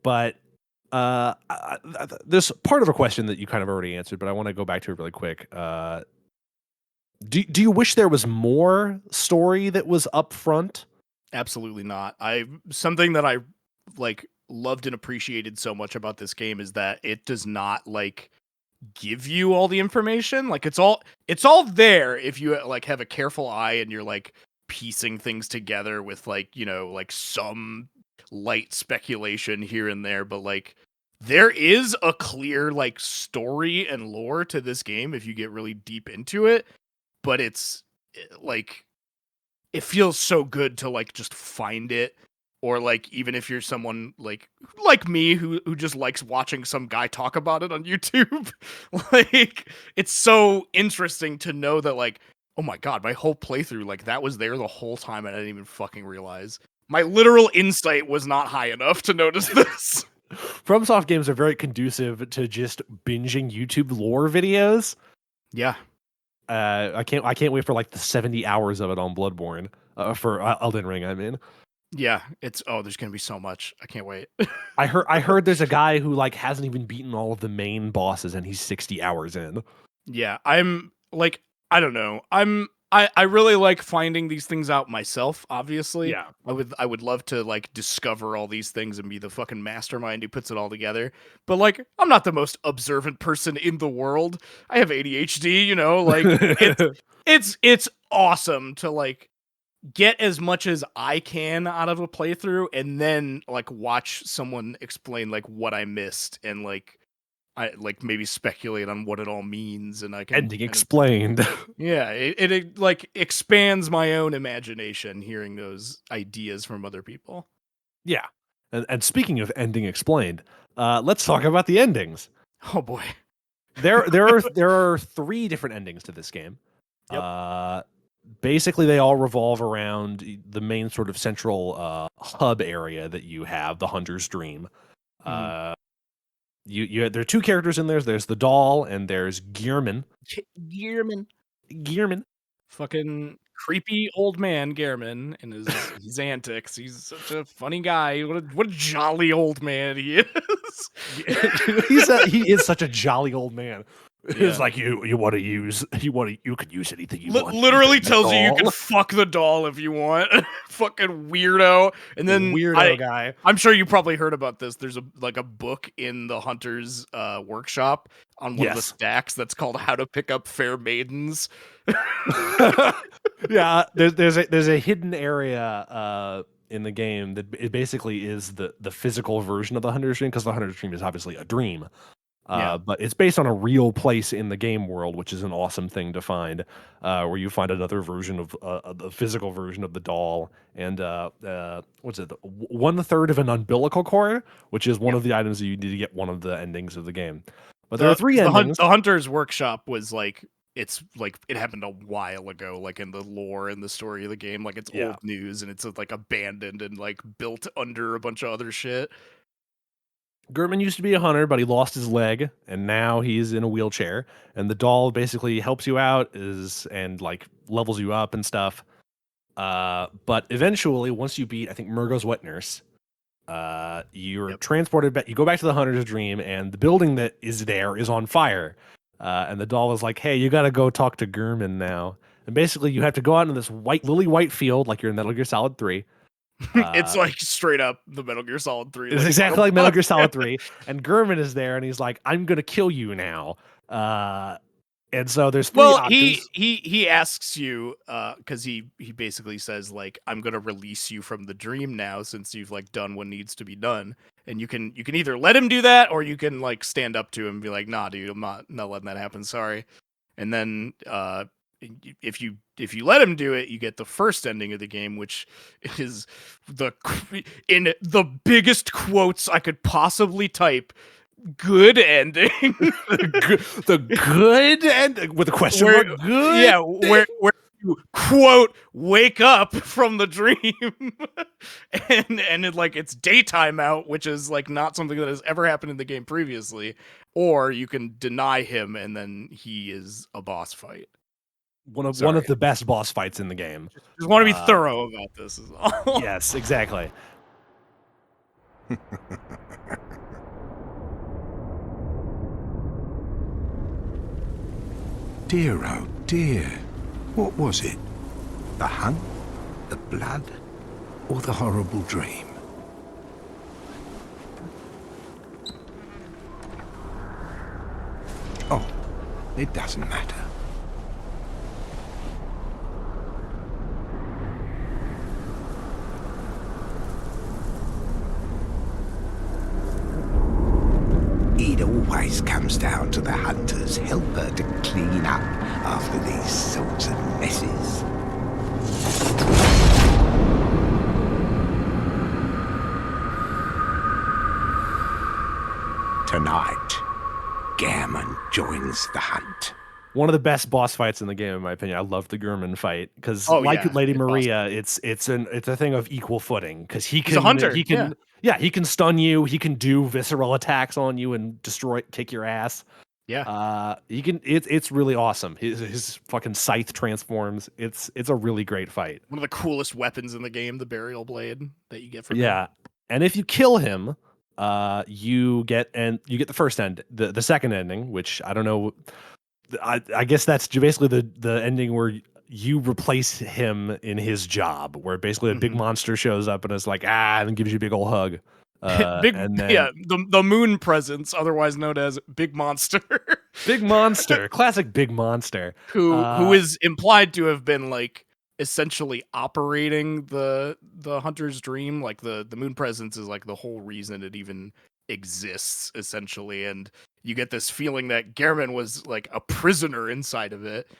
But there's part of a question that you kind of already answered, but I want to go back to it really quick. Do you wish there was more story that was up front? absolutely not. Something that I like loved and appreciated so much about this game is that it does not like give you all the information. Like it's all there if you like have a careful eye and you're like piecing things together with like, you know, like some light speculation here and there, but like there is a clear like story and lore to this game if you get really deep into it, but it's like it feels so good to like just find it, or like even if you're someone like me who just likes watching some guy talk about it on YouTube, like it's so interesting to know that like, oh my god, my whole playthrough like that was there the whole time and I didn't even fucking realize. My literal insight was not high enough to notice this. FromSoft games are very conducive to just binging YouTube lore videos. Yeah. I can't wait for like the 70 hours of it on Bloodborne, for Elden Ring. I mean, Yeah, there's gonna be so much. I can't wait. I heard there's a guy who like hasn't even beaten all of the main bosses and he's 60 hours in. Yeah, I'm like, I don't know. I really like finding these things out myself, obviously. Yeah. I would love to like discover all these things and be the fucking mastermind who puts it all together. But like I'm not the most observant person in the world. I have ADHD, you know, like it's awesome to like get as much as I can out of a playthrough and then like watch someone explain like what I missed and like I like maybe speculate on what it all means, and I can Ending explained. yeah, it like expands my own imagination hearing those ideas from other people. Yeah. And speaking of ending explained, let's talk about the endings. Oh boy. There are 3 different endings to this game. Yep. Basically they all revolve around the main sort of central hub area that you have, the Hunter's Dream. There are 2 characters in there. There's the doll and there's Gearman. Gearman. Fucking creepy old man Gehrman and his antics. He's such a funny guy. What a jolly old man he is. He is such a jolly old man. Yeah. It's like you could use anything you want. Literally tells you you can fuck the doll if you want. Fucking weirdo. And then guy. I'm sure you probably heard about this. There's a book in the Hunter's workshop on one of the stacks that's called How to Pick Up Fair Maidens. Yeah, there's a hidden area in the game that it basically is the physical version of the Hunter's Dream, because the Hunter's Dream is obviously a dream. Yeah. But it's based on a real place in the game world, which is an awesome thing to find, where you find another version of the physical version of the doll, and what's it? One third of an umbilical cord, which is one Yep. of the items that you need to get one of the endings of the game. But there are The three 'cause endings. the Hunter's Workshop was like it's like it happened a while ago, like in the lore and the story of the game. Like it's Yeah, old news and it's like abandoned and like built under a bunch of other shit. Gertman used to be a hunter, but he lost his leg, and now he's in a wheelchair. And the doll basically helps you out, and like levels you up and stuff. But eventually, once you beat, I think Murgo's wet nurse, you're Yep. transported back. You go back to the hunter's dream, and the building that is there is on fire. And the doll is like, "Hey, you got to go talk to German now." And basically, you have to go out into this lily white field, like you're in Metal Gear Solid 3. It's like straight up the Metal Gear Solid 3 It's like exactly final like Metal boss. Gear Solid 3. And German is there, and he's like, "I'm gonna kill you now." Uh, and so there's three Well, options. he asks you cuz he basically says like I'm going to release you from the dream now since you've like done what needs to be done. And you can either let him do that or you can like stand up to him and be like, "Nah, dude, I'm not letting that happen. Sorry." And then if you let him do it, you get the first ending of the game, which is in the biggest quotes I could possibly type, good ending. The good and with a question where mark, good. yeah, where you quote wake up from the dream and it, like it's daytime out, which is like not something that has ever happened in the game previously, or you can deny him and then he is a boss fight. One of Sorry. the best boss fights in the game. Just want to be Uh, thorough about this is all. yes, exactly. Dear, oh dear. What was it? The hunt? The blood? Or the horrible dream? Oh, it doesn't matter. It always comes down to the hunter's helper to clean up after these sorts of messes. Tonight, Gammon joins the hunt. One of the best boss fights in the game, in my opinion. I love the German fight because, Oh like yeah, Lady it's awesome. Maria, it's a thing of equal footing because He's a hunter. he Yeah. can yeah, he can stun you, he can do visceral attacks on you and kick your ass. Yeah. He can it's really awesome. His fucking scythe transforms. It's a really great fight. One of the coolest weapons in the game, the burial blade that you get from him. Yeah, and if you kill him, you get the first the second ending, which I don't know. I guess that's basically the ending where you replace him in his job, where basically a big Mhm. monster shows up and is like and gives you a big old hug. Big And then yeah, the moon presence, otherwise known as Big Monster, big monster, classic big monster. who is implied to have been like essentially operating the hunter's dream. Like the moon presence is like the whole reason it even exists, essentially. And you get this feeling that Gehrman was like a prisoner inside of it.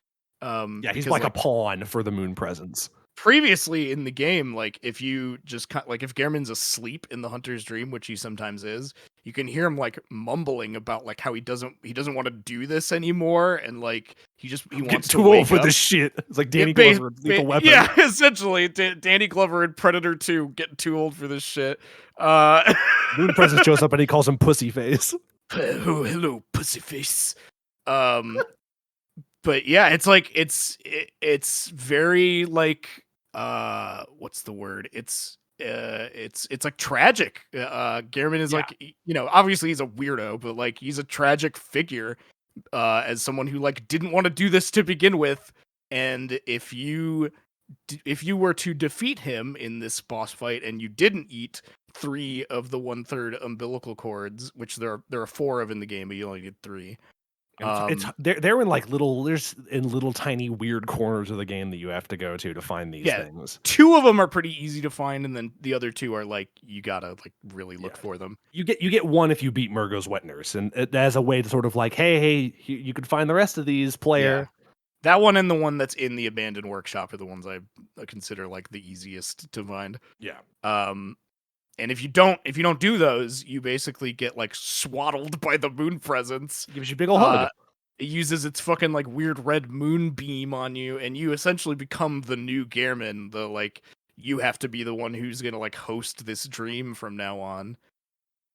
Yeah, he's Because like a like pawn for the moon presence. previously in the game, like if you just like if Gehrman's asleep in the hunter's dream, which he sometimes is, you can hear him like mumbling about like how he doesn't want to do this anymore, and like he I'm getting wants to too old wake for up. this shit. It's like Danny It ba- Glover, Lethal Weapon. yeah, essentially, Danny Glover and Predator 2 getting too old for this shit. Uh, Moon presence shows up and he calls him pussy face. oh, hello, pussyface. Um, but yeah, it's like it's very like what's the word? It's like tragic. Gehrman is Yeah. like obviously he's a weirdo, but like he's a tragic figure as someone who like didn't want to do this to begin with, and if you were to defeat him in this boss fight and you didn't eat 3 of the 1/3 umbilical cords, which there are 4 of in the game, but you only did 3. It's they're in like little tiny weird corners of the game that you have to go to find these Yeah, things. 2 of them are pretty easy to find, and then the other 2 are like you gotta like really look Yeah. for them. You get one if you beat Murgo's Wet Nurse, and as a way to sort of like, hey, you can find the rest of these, player. Yeah. That one and the one that's in the abandoned workshop are the ones I consider like the easiest to find. Yeah. And if you don't do those, you basically get like swaddled by the moon presence. Gives you a big ol' hug. It uses its fucking like weird red moon beam on you, and you essentially become the new Gehrman. The like you have to be the one who's gonna like host this dream from now on.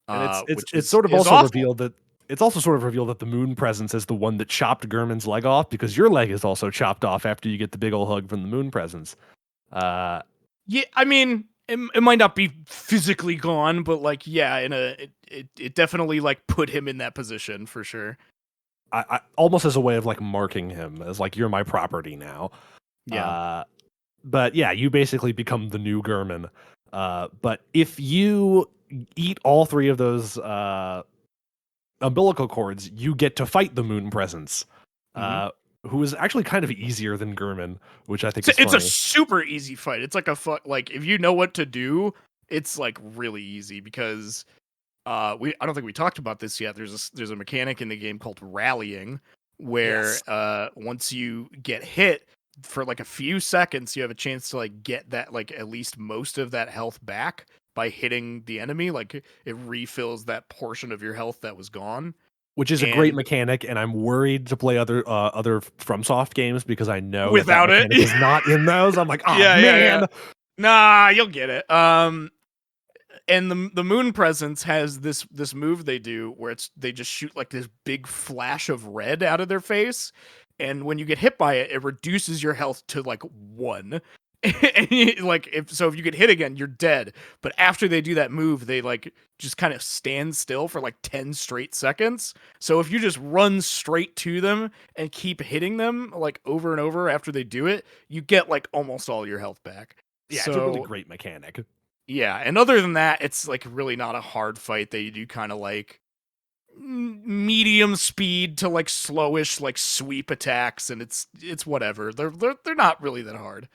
And Which it's is sort of is also awful. revealed that it's also sort of revealed that the moon presence is the one that chopped Gurman's leg off, because your leg is also chopped off after you get the big ol' hug from the moon presence. Yeah, I mean, it might not be physically gone, but like, yeah, it definitely like put him in that position for sure. I almost as a way of like marking him as like, you're my property now. Yeah. But yeah, you basically become the new Gurman. But if you eat all 3 of those umbilical cords, you get to fight the moon presence, who is actually kind of easier than Gurman, which I think So is it's a funny. super easy fight. It's like like if you know what to do, it's like really easy because I don't think we talked about this yet. There's a mechanic in the game called rallying where Yes. once you get hit for like a few seconds, you have a chance to like get that like at least most of that health back by hitting the enemy. Like it refills that portion of your health that was gone. Which is a great And mechanic, and I'm worried to play other FromSoft games because I know that without it, mechanic is not in those. I'm like, oh yeah. man. Nah, you'll get it. And the moon presence has this move they do where they just shoot like this big flash of red out of their face, and when you get hit by it, it reduces your health to like 1. And if you get hit again, you're dead. But after they do that move, they like just kind of stand still for like 10 straight seconds. So if you just run straight to them and keep hitting them like over and over after they do it, you get like almost all your health back. Yeah, So it's a really great mechanic. yeah, and other than that, it's like really not a hard fight. They do kind of like medium speed to like slowish like sweep attacks, and it's whatever. They're not really that hard.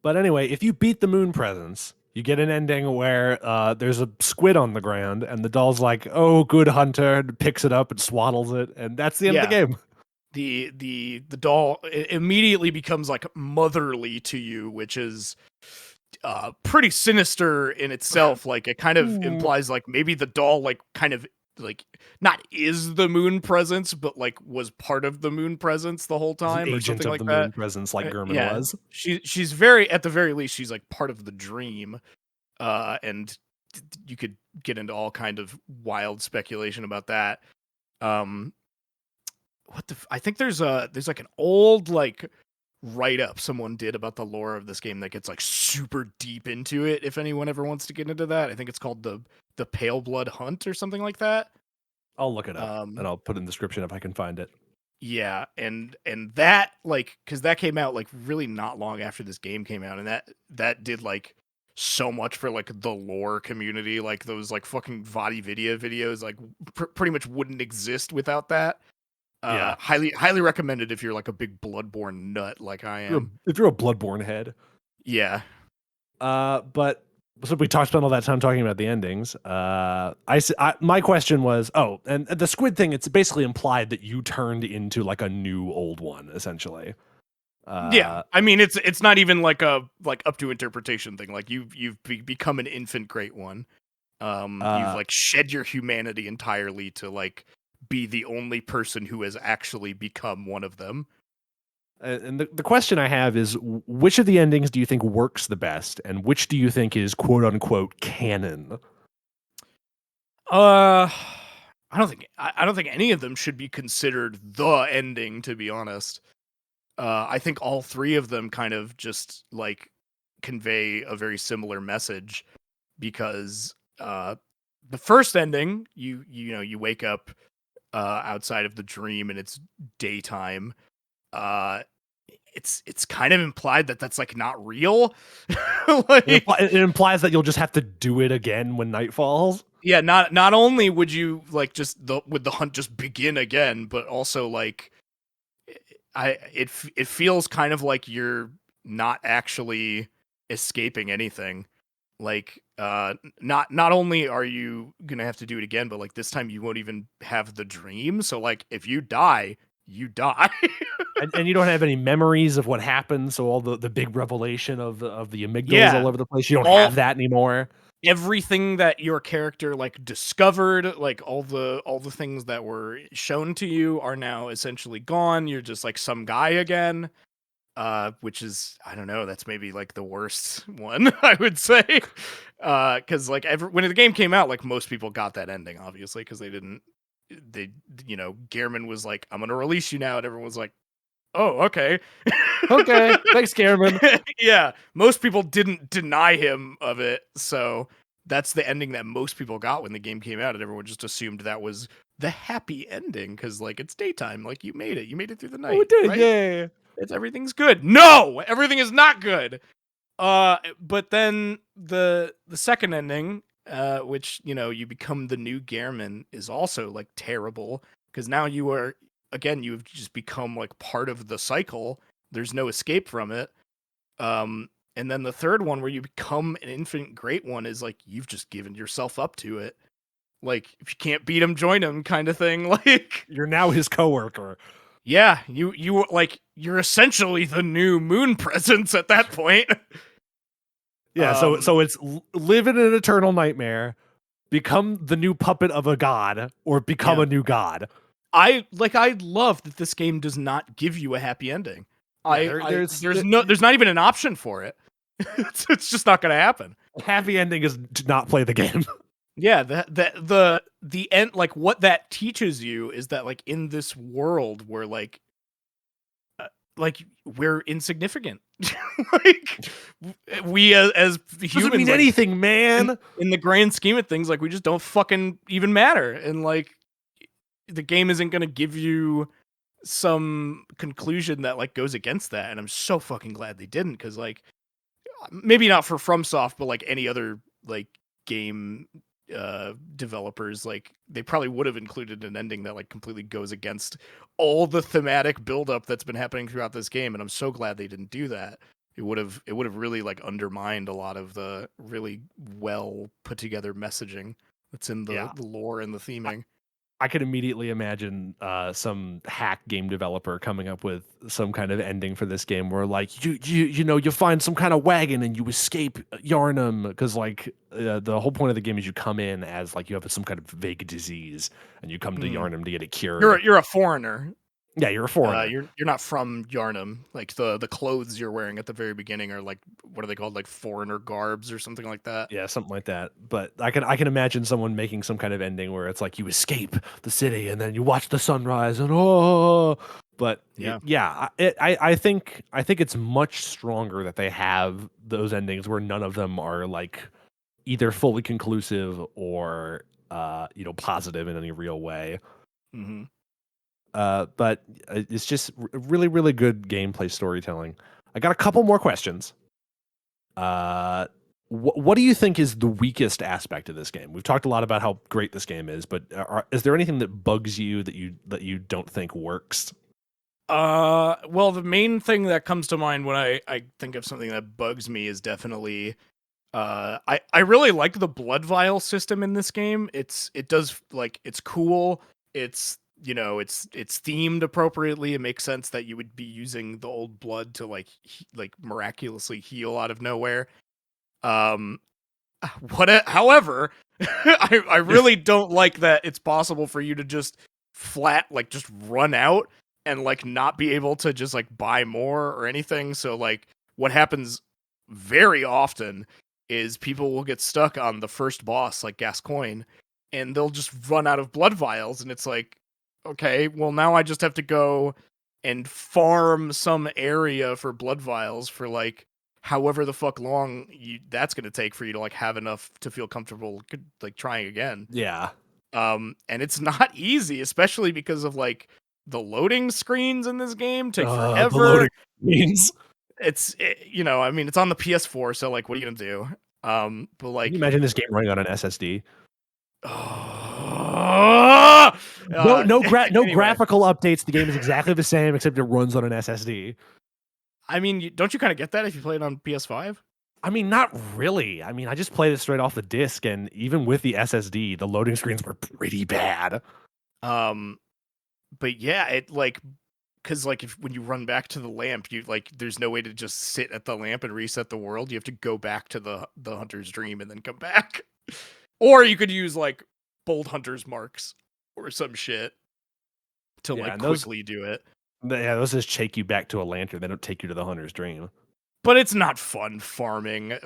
But anyway, if you beat the moon presence, you get an ending where there's a squid on the ground, and the doll's like, "Oh, good hunter," and picks it up and swaddles it, and that's the end of the Yeah, game. the doll immediately becomes like motherly to you, which is pretty sinister in itself. Like it kind of Ooh. implies like maybe the doll like kind of like not is the moon presence, but like was part of the moon presence the whole As an time or agent something of like the that. moon presence, like Gurman Yeah, was. she's very at the very least she's like part of the dream, and you could get into all kind of wild speculation about that. Um, I think there's like an old like write up someone did about the lore of this game that gets like super deep into it. If anyone ever wants to get into that, I think it's called the Pale Blood Hunt or something like that. I'll look it up, and I'll put in the description if I can find it. Yeah, and that like because that came out like really not long after this game came out, and that did like so much for like the lore community. Like those like fucking Vadi video videos like pretty much wouldn't exist without that. Yeah. Highly recommended if you're like a big Bloodborne nut like I am. If you're a Bloodborne head. Yeah. But so we talked about all that time talking about the endings. My question was, and the squid thing, it's basically implied that you turned into like a new old one, essentially. Yeah, I mean it's not even like a like up to interpretation thing. Like you've become an infant great one. You've like shed your humanity entirely to like be the only person who has actually become one of them. And the question I have is, which of the endings do you think works the best, and which do you think is quote unquote canon? I don't think any of them should be considered the ending, to be honest. I think all 3 of them kind of just like convey a very similar message because the first ending, you know, you wake up outside of the dream and it's daytime. it's kind of implied that that's like not real. It implies that you'll just have to do it again when night falls. Yeah, not only would you like just would the hunt just begin again, but also like it feels kind of like you're not actually escaping anything. Like not only are you gonna have to do it again, but like this time you won't even have the dream. So like if you die, you die. And you don't have any memories of what happened, so all the big revelation of the amygdalas Yeah. all over the place, you don't have that anymore. Everything that your character like discovered, like all the things that were shown to you are now essentially gone. You're just like some guy again. Which is, I don't know, that's maybe like the worst one, I would say. Cause like when the game came out, like most people got that ending, obviously, because Gehrman was like, I'm gonna release you now, and everyone was like, oh, okay. Okay, thanks, Cameron. Yeah, most people didn't deny him of it, so that's the ending that most people got when the game came out, and everyone just assumed that was the happy ending, because like it's daytime, like you made it through the night. Oh, it did, right? yeah. Everything's good. No, everything is not good. But then the second ending, which you become the new Gehrman, is also like terrible because now you've just become like part of the cycle. There's no escape from it. And then the third one where you become an infinite great one is like you've just given yourself up to it. Like if you can't beat him, join him, kind of thing. Like You're now his coworker. yeah, you're essentially the new moon presence at that point. Yeah, so it's live in an eternal nightmare, become the new puppet of a god, or become a new god. I love that this game does not give you a happy ending. There's not even an option for it. It's just not going to happen. Happy ending is to not play the game. Yeah, the end, like what that teaches you is that like in this world where like we're insignificant. Like we as humans doesn't mean anything, man. In the grand scheme of things, like we just don't fucking even matter, and like the game isn't gonna give you some conclusion that like goes against that. And I'm so fucking glad they didn't, because like maybe not for FromSoft, but like any other like game developers, like they probably would have included an ending that like completely goes against all the thematic buildup that's been happening throughout this game, and I'm so glad they didn't do that. It would have really like undermined a lot of the really well put together messaging that's in the lore and the theming. I could immediately imagine some hack game developer coming up with some kind of ending for this game where like you find some kind of wagon and you escape Yharnam, because like the whole point of the game is you come in as like you have some kind of vague disease and you come to Yharnam to get it cured. You're a foreigner. Yeah, you're a foreigner. You're not from Yharnam. Like the clothes you're wearing at the very beginning are like, what are they called? Like foreigner garbs or something like that. Yeah, something like that. But I can imagine someone making some kind of ending where it's like you escape the city and then you watch the sunrise and But I think it's much stronger that they have those endings where none of them are like either fully conclusive or positive in any real way. Mm-hmm. But it's just really, really good gameplay storytelling. I got a couple more questions. What do you think is the weakest aspect of this game? We've talked a lot about how great this game is, but is there anything that bugs you that you don't think works? Well, the main thing that comes to mind when I think of something that bugs me is definitely I really like the blood vial system in this game. It's cool. It's it's themed appropriately. It makes sense that you would be using the old blood to like miraculously heal out of nowhere. However, I really don't like that it's possible for you to just just run out and like not be able to just like buy more or anything. So like what happens very often is people will get stuck on the first boss, like Gascoigne, and they'll just run out of blood vials, and it's like, okay, well now I just have to go and farm some area for blood vials for like however the fuck long that's going to take for you to like have enough to feel comfortable like trying again. Yeah. And it's not easy, especially because of like the loading screens in this game take The forever. loading screens. I mean, it's on the PS4, so like, what are you gonna do? But like, Can you imagine this game running on an SSD? No anyway. graphical updates. The game is exactly the same, except it runs on an SSD. I mean, don't you kind of get that if you play it on PS5? I mean, not really. I mean, I just played it straight off the disc, and even with the SSD, the loading screens were pretty bad. But yeah, it like, because like when you run back to the lamp, you like there's no way to just sit at the lamp and reset the world. You have to go back to the hunter's dream and then come back, or you could use like bold hunter's marks or some shit to like quickly do it. Yeah, those just take you back to a lantern. They don't take you to the hunter's dream. But it's not fun farming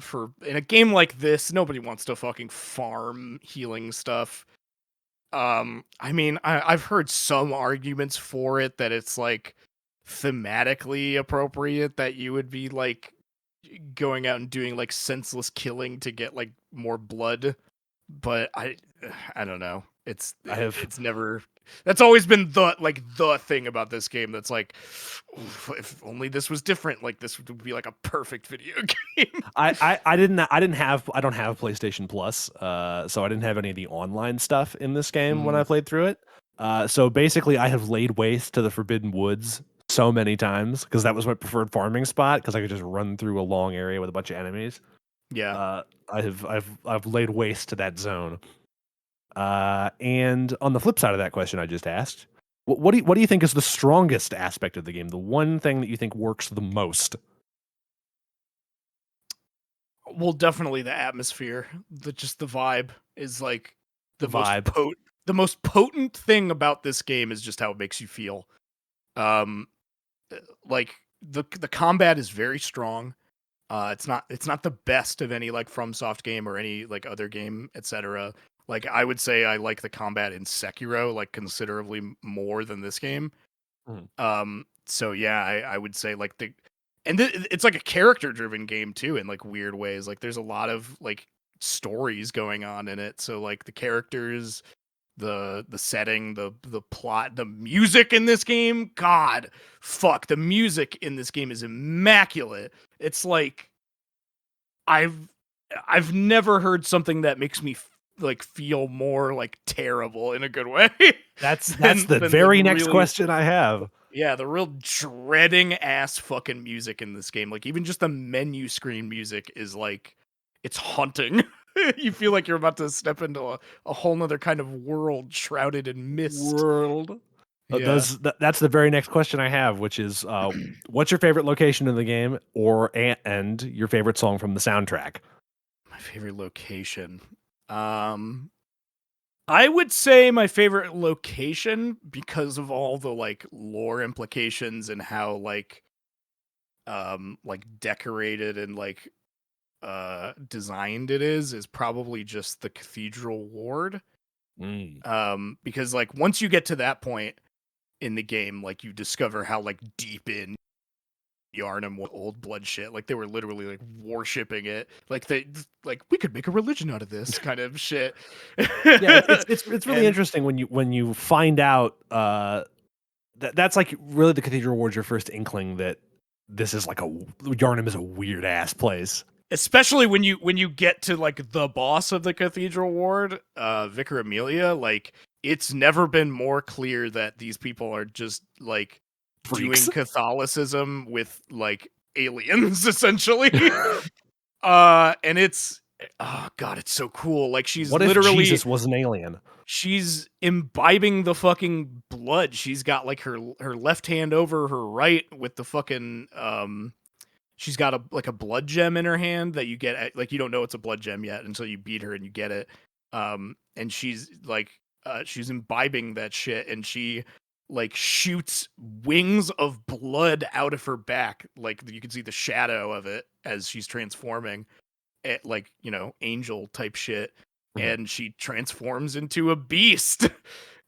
in a game like this. Nobody wants to fucking farm healing stuff. I mean, I've heard some arguments for it that it's like thematically appropriate that you would be like going out and doing like senseless killing to get like more blood, but I don't know. It's never. That's always been the thing about this game. That's like, if only this was different. Like this would be like a perfect video game. I don't have PlayStation Plus, so I didn't have any of the online stuff in this game when I played through it. So basically, I have laid waste to the Forbidden Woods so many times because that was my preferred farming spot because I could just run through a long area with a bunch of enemies. Yeah, I've laid waste to that zone. And on the flip side of that question I just asked, what do you think is the strongest aspect of the game? The one thing that you think works the most? Well, definitely the atmosphere. The vibe is like the vibe. The most potent thing about this game is just how it makes you feel. Like the combat is very strong. It's not the best of any like FromSoft game or any like other game, etc. Like I would say I like the combat in Sekiro like considerably more than this game. So yeah, I would say like it's like a character driven game too in like weird ways. Like there's a lot of like stories going on in it. So like the characters, the setting, the plot, the music in this game, God, fuck, the music in this game is immaculate. It's like I've never heard something that makes me like feel more like terrible in a good way. That's the very next question I have. Yeah, the real dreading ass fucking music in this game. Like even just the menu screen music is like it's haunting. You feel like you're about to step into a whole nother kind of world shrouded in mist. Yeah. That's the very next question I have, which is what's your favorite location in the game and your favorite song from the soundtrack? My favorite location. I would say my favorite location because of all the like lore implications and how like decorated and like designed it is probably just the Cathedral Ward. Because like once you get to that point in the game, like you discover how like deep in Yharnam was old blood shit. Like they were literally like worshipping it. Like we could make a religion out of this kind of shit. Yeah, it's really interesting when you find out that's like really the Cathedral Ward's your first inkling that this is like Yharnam is a weird ass place. Especially when you get to like the boss of the Cathedral Ward, Vicar Amelia, like it's never been more clear that these people are just like freaks. Doing Catholicism with like aliens essentially. And it's God, it's so cool. Like she's what literally if Jesus was an alien? She's imbibing the fucking blood. She's got like her left hand over her right with the fucking she's got a blood gem in her hand that you get like you don't know it's a blood gem yet until you beat her and you get it. And she's like she's imbibing that shit and she like shoots wings of blood out of her back. Like you can see the shadow of it as she's transforming it, like, you know, angel type shit. And she transforms into a beast.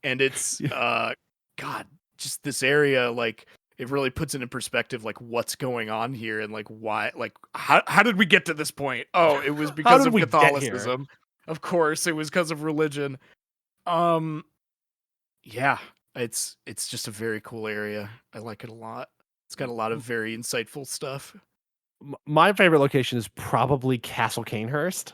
And it's God, just this area, like it really puts it in perspective, like what's going on here and like why, like how did we get to this point? Oh, it was because of Catholicism. Of course, it was because of religion. Yeah. It's just a very cool area. I like it a lot. It's got a lot of very insightful stuff. My favorite location is probably Castle Canehurst,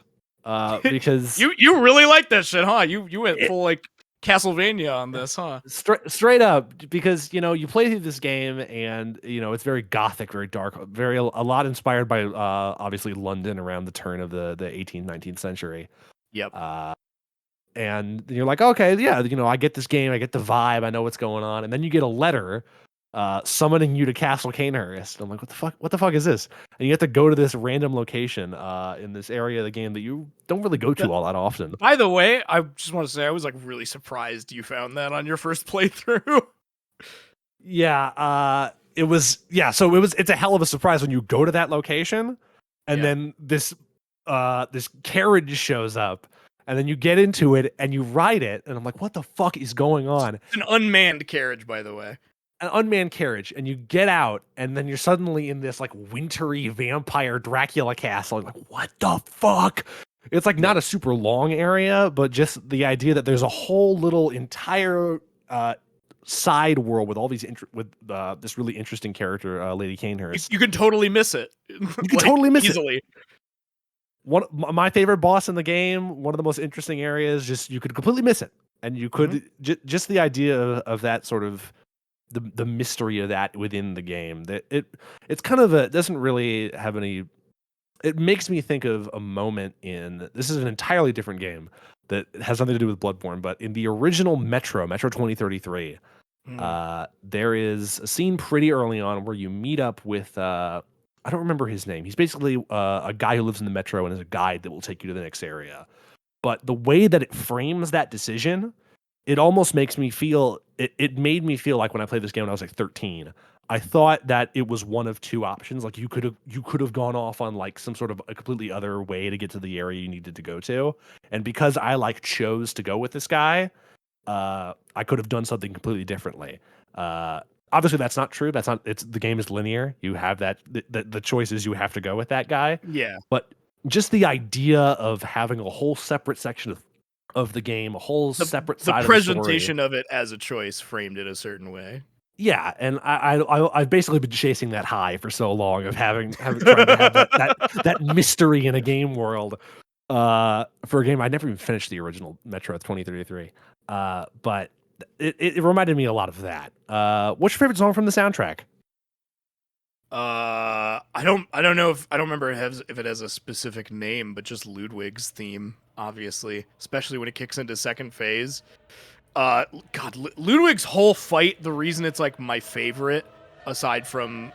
because You really like that shit, huh? You went it, full like Castlevania on this, huh? straight up, because you play through this game and it's very gothic, very dark, very a lot inspired by obviously London around the turn of the 18th, 19th century. Yep. And you're like, okay, yeah, I get this game, I get the vibe, I know what's going on, and then you get a letter summoning you to Castle Canehurst. I'm like, what the fuck is this? And you have to go to this random location in this area of the game that you don't really go to all that often. By the way, I just want to say I was like really surprised you found that on your first playthrough. Yeah, it's a hell of a surprise when you go to that location and then this carriage shows up. And then you get into it and you ride it, and I'm like, what the fuck is going on? It's an unmanned carriage, by the way. An unmanned carriage, and you get out, and then you're suddenly in this like wintry vampire Dracula castle. I'm like, what the fuck? It's like not a super long area, but just the idea that there's a whole little entire side world with all these this really interesting character, Lady Canehurst. You can totally miss it. You can totally miss easily. it. My favorite boss in the game, one of the most interesting areas, just you could completely miss it, and you could just the idea of that sort of the mystery of that within the game, that it's kind of it doesn't really have any. It makes me think of a moment in this is an entirely different game that has nothing to do with Bloodborne, but in the original Metro 2033, there is a scene pretty early on where you meet up with I don't remember his name. He's basically a guy who lives in the Metro and is a guide that will take you to the next area. But the way that it frames that decision, it almost makes me feel, it made me feel like when I played this game when I was like 13, I thought that it was one of two options. Like you could have gone off on like some sort of a completely other way to get to the area you needed to go to. And because I like chose to go with this guy, I could have done something completely differently. Obviously that's not true. The game is linear. You have the choices, you have to go with that guy. Yeah. But just the idea of having a whole separate section of the game, a whole separate side of the story. The presentation of it as a choice framed it a certain way. Yeah, and I've basically been chasing that high for so long of having trying to have that mystery in a game world. For a game I never even finished the original Metro 2033. But it reminded me a lot of that. What's your favorite song from the soundtrack? I don't know if I don't remember if it has a specific name, but just Ludwig's theme, obviously, especially when it kicks into second phase. God, Ludwig's whole fight, the reason it's like my favorite, aside from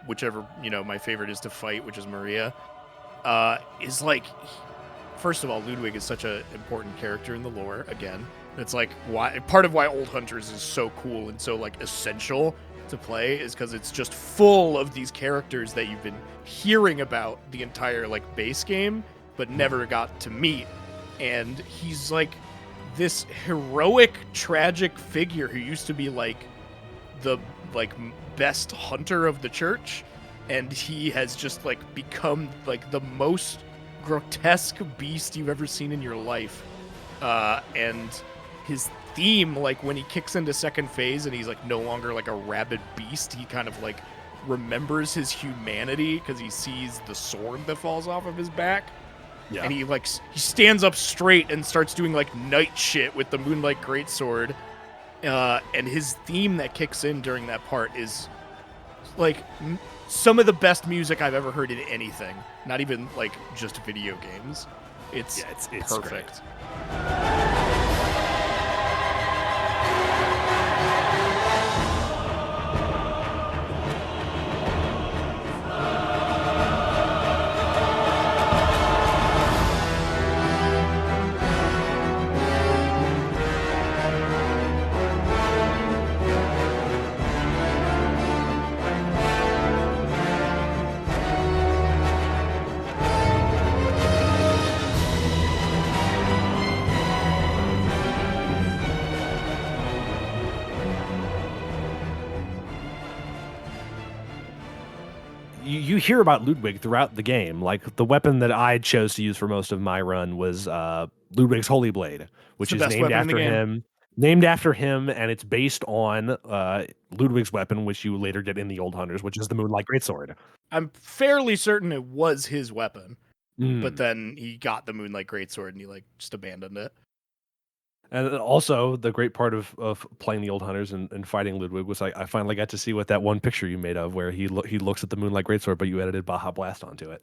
whichever my favorite is to fight, which is Maria, is like, first of all, Ludwig is such an important character in the lore. Again, it's like part of why Old Hunters is so cool and so like essential to play is because it's just full of these characters that you've been hearing about the entire like base game, but never got to meet. And he's like this heroic, tragic figure who used to be like the best hunter of the church, and he has just like become like the most grotesque beast you've ever seen in your life. And his theme, like when he kicks into second phase and he's like no longer like a rabid beast, he kind of like remembers his humanity because he sees the sword that falls off of his back. Yeah. And he stands up straight and starts doing like knight shit with the Moonlight Greatsword. And his theme that kicks in during that part is like some of the best music I've ever heard in anything. Not even like just video games. It's perfect. Great. You hear about Ludwig throughout the game. Like the weapon that I chose to use for most of my run was Ludwig's Holy Blade, which is named after him. named after him, and it's based on Ludwig's weapon, which you later get in the Old Hunters, which is the Moonlight Greatsword. I'm fairly certain it was his weapon, but Mm. then he got the Moonlight Greatsword and he like just abandoned it. And also, the great part of playing the Old Hunters and fighting Ludwig was I finally got to see what that one picture you made of where he looks at the Moonlight Greatsword, but you edited Baja Blast onto it.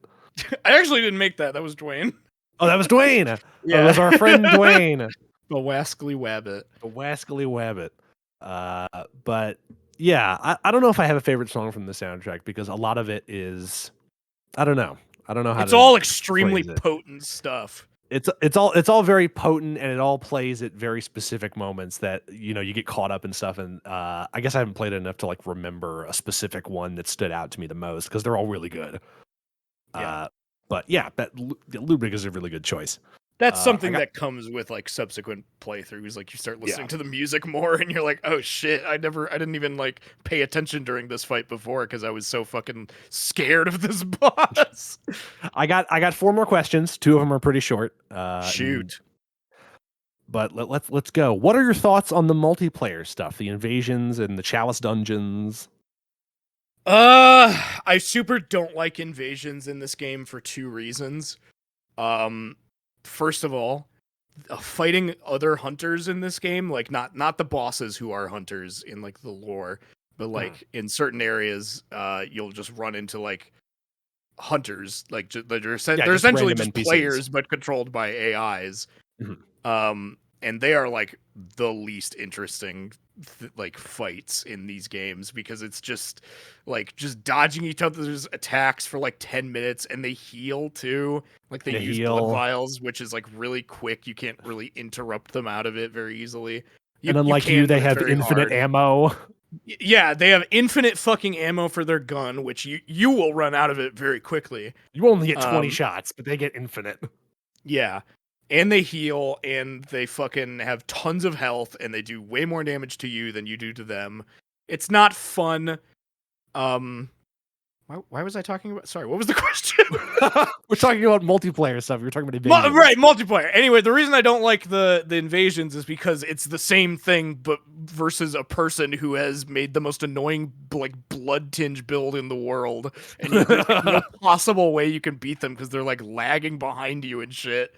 I actually didn't make that. That was Dwayne. Oh, that was Dwayne. That Yeah. was our friend Dwayne. The Wascally Wabbit. The Wascally Wabbit. But yeah, I don't know if I have a favorite song from the soundtrack because a lot of it is I don't know. I don't know how It's to all extremely phrase it. potent stuff. It's all very potent and it all plays at very specific moments that you get caught up in stuff, and I guess I haven't played it enough to like remember a specific one that stood out to me the most because they're all really good. Yeah. But yeah, Ludwig is a really good choice. That's something that comes with like subsequent playthroughs. Like you start listening to the music more, and you're like, "Oh shit! I didn't even like pay attention during this fight before because I was so fucking scared of this boss." I got 4 more questions. 2 of them are pretty short. Shoot. But let's go. What are your thoughts on the multiplayer stuff, the invasions and the Chalice dungeons? I super don't like invasions in this game for 2 reasons. First of all, fighting other hunters in this game, like not the bosses who are hunters in like the lore, but like in certain areas, you'll just run into like hunters, like they're essentially just NPCs. players but controlled by AIs. And they are like the least interesting like fights in these games because it's just dodging each other's attacks for like 10 minutes, and they heal too. Like they use blood vials, which is like really quick. You can't really interrupt them out of it very easily. And unlike you, they have infinite ammo. Yeah, they have infinite fucking ammo for their gun, which you will run out of it very quickly. You only get 20 shots, but they get infinite. Yeah. And they heal, and they fucking have tons of health, and they do way more damage to you than you do to them. It's not fun. Why was I talking about? Sorry, what was the question? We're talking about multiplayer stuff. You're talking about invasions. Right, multiplayer. Anyway, the reason I don't like the invasions is because it's the same thing, but versus a person who has made the most annoying like blood tinge build in the world, and there's no possible way you can beat them because they're like lagging behind you and shit.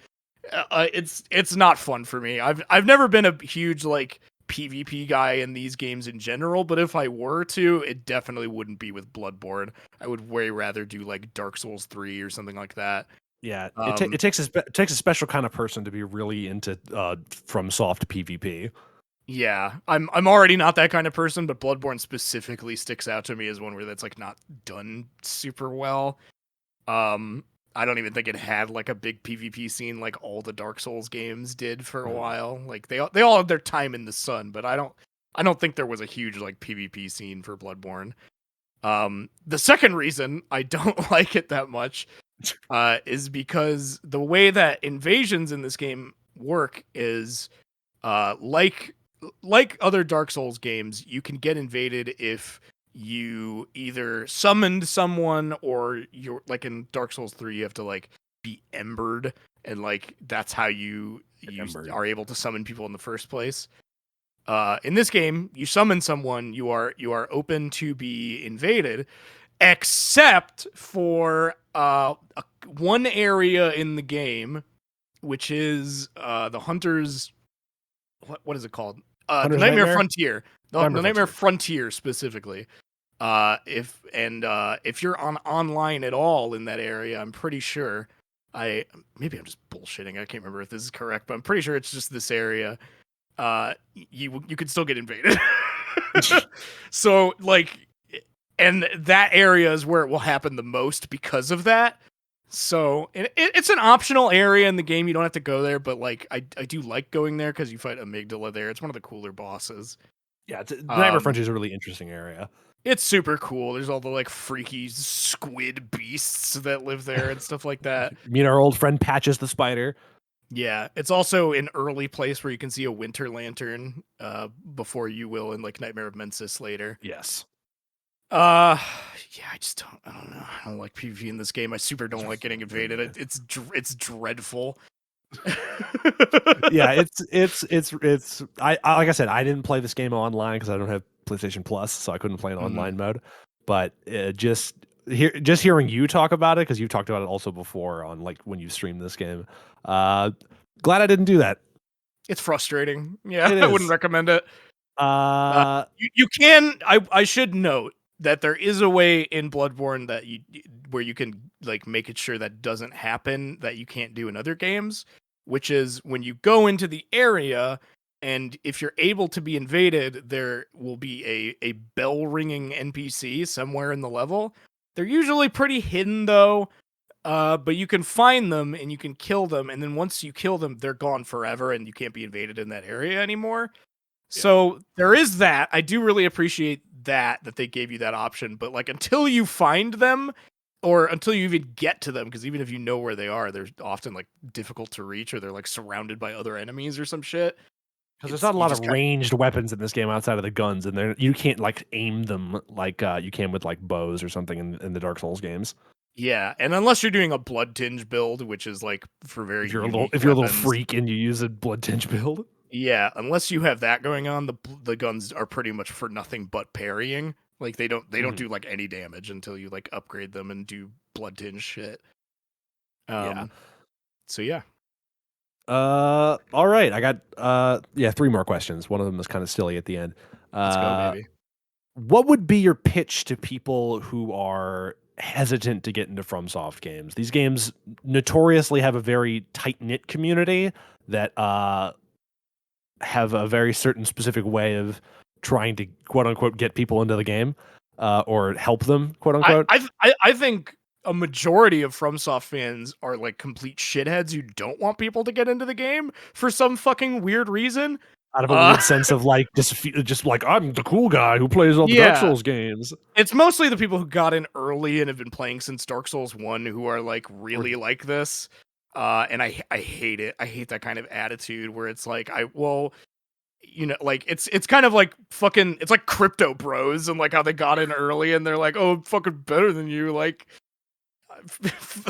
It's not fun for me. I've never been a huge like PvP guy in these games in general, but if I were to, it definitely wouldn't be with Bloodborne. I would way rather do like Dark Souls 3 or something like that. Yeah, it takes a special kind of person to be really into FromSoft PvP. Yeah, I'm already not that kind of person, but Bloodborne specifically sticks out to me as one where that's like not done super well. I don't even think it had like a big PvP scene like all the Dark Souls games did for a while. Like they all had their time in the sun, but I don't think there was a huge like PvP scene for Bloodborne. The second reason I don't like it that much is because the way that invasions in this game work is like other Dark Souls games, you can get invaded if you either summoned someone, or you're like in Dark Souls 3 you have to like be embered, and like that's how you are able to summon people in the first place. In this game, you summon someone, you are open to be invaded, except for one area in the game, which is the Hunters. What is it called? The Nightmare Frontier. The Nightmare Frontier specifically. If you're online at all in that area, I'm pretty sure. Maybe I'm just bullshitting. I can't remember if this is correct, but I'm pretty sure it's just this area. You could still get invaded. So like, and that area is where it will happen the most because of that. So it's an optional area in the game. You don't have to go there, but like I do like going there because you fight Amygdala there. It's one of the cooler bosses. Yeah, Nightmare Frontier is a really interesting area. It's super cool. There's all the like freaky squid beasts that live there and stuff like that. You mean our old friend Patches the Spider? Yeah, it's also an early place where you can see a winter lantern before you will in like Nightmare of Mensis later. Yes. Yeah, I don't know. I don't like PvP in this game. I super don't like getting invaded. It's dreadful. Yeah, I like I said, I didn't play this game online because I don't have PlayStation Plus, so I couldn't play in online mode. But just hearing you talk about it, because you've talked about it also before on like when you streamed this game. Glad I didn't do that. It's frustrating. Yeah, It I wouldn't is. recommend it. Uh, You can. I should note that there is a way in Bloodborne that where you can like make it sure that doesn't happen, that you can't do in other games, which is when you go into the area and if you're able to be invaded, there will be a bell ringing NPC somewhere in the level. They're usually pretty hidden though. But you can find them and you can kill them, and then once you kill them, they're gone forever, and you can't be invaded in that area anymore. So there is that. I do really appreciate that they gave you that option, but like until you find them or until you even get to them, because even if you know where they are, they're often like difficult to reach or they're like surrounded by other enemies or some shit. because there's not a You lot of just kinda, ranged weapons in this game outside of the guns, and you can't like aim them like you can with like bows or something in the Dark Souls games. yeah, and unless you're doing a blood tinge build, which is like for very unique If you're a little weapons, freak and you use a blood tinge build. yeah, unless you have that going on, the guns are pretty much for nothing but parrying. Like they don't do like any damage until you like upgrade them and do blood tinge shit. Yeah. So yeah. All right. I got 3 more questions. One of them is kind of silly at the end. Let's go, baby. What would be your pitch to people who are hesitant to get into FromSoft games? These games notoriously have a very tight-knit community that have a very certain specific way of trying to quote unquote get people into the game or help them quote unquote. I think a majority of FromSoft fans are like complete shitheads who don't want people to get into the game for some fucking weird reason. Out of a weird sense of like just like I'm the cool guy who plays all the Dark Souls games. It's mostly the people who got in early and have been playing since Dark Souls 1 who are like really like this. And I hate it. I hate that kind of attitude where it's like like it's kind of like fucking it's like crypto bros and like how they got in early and they're like, oh, I'm fucking better than you. Like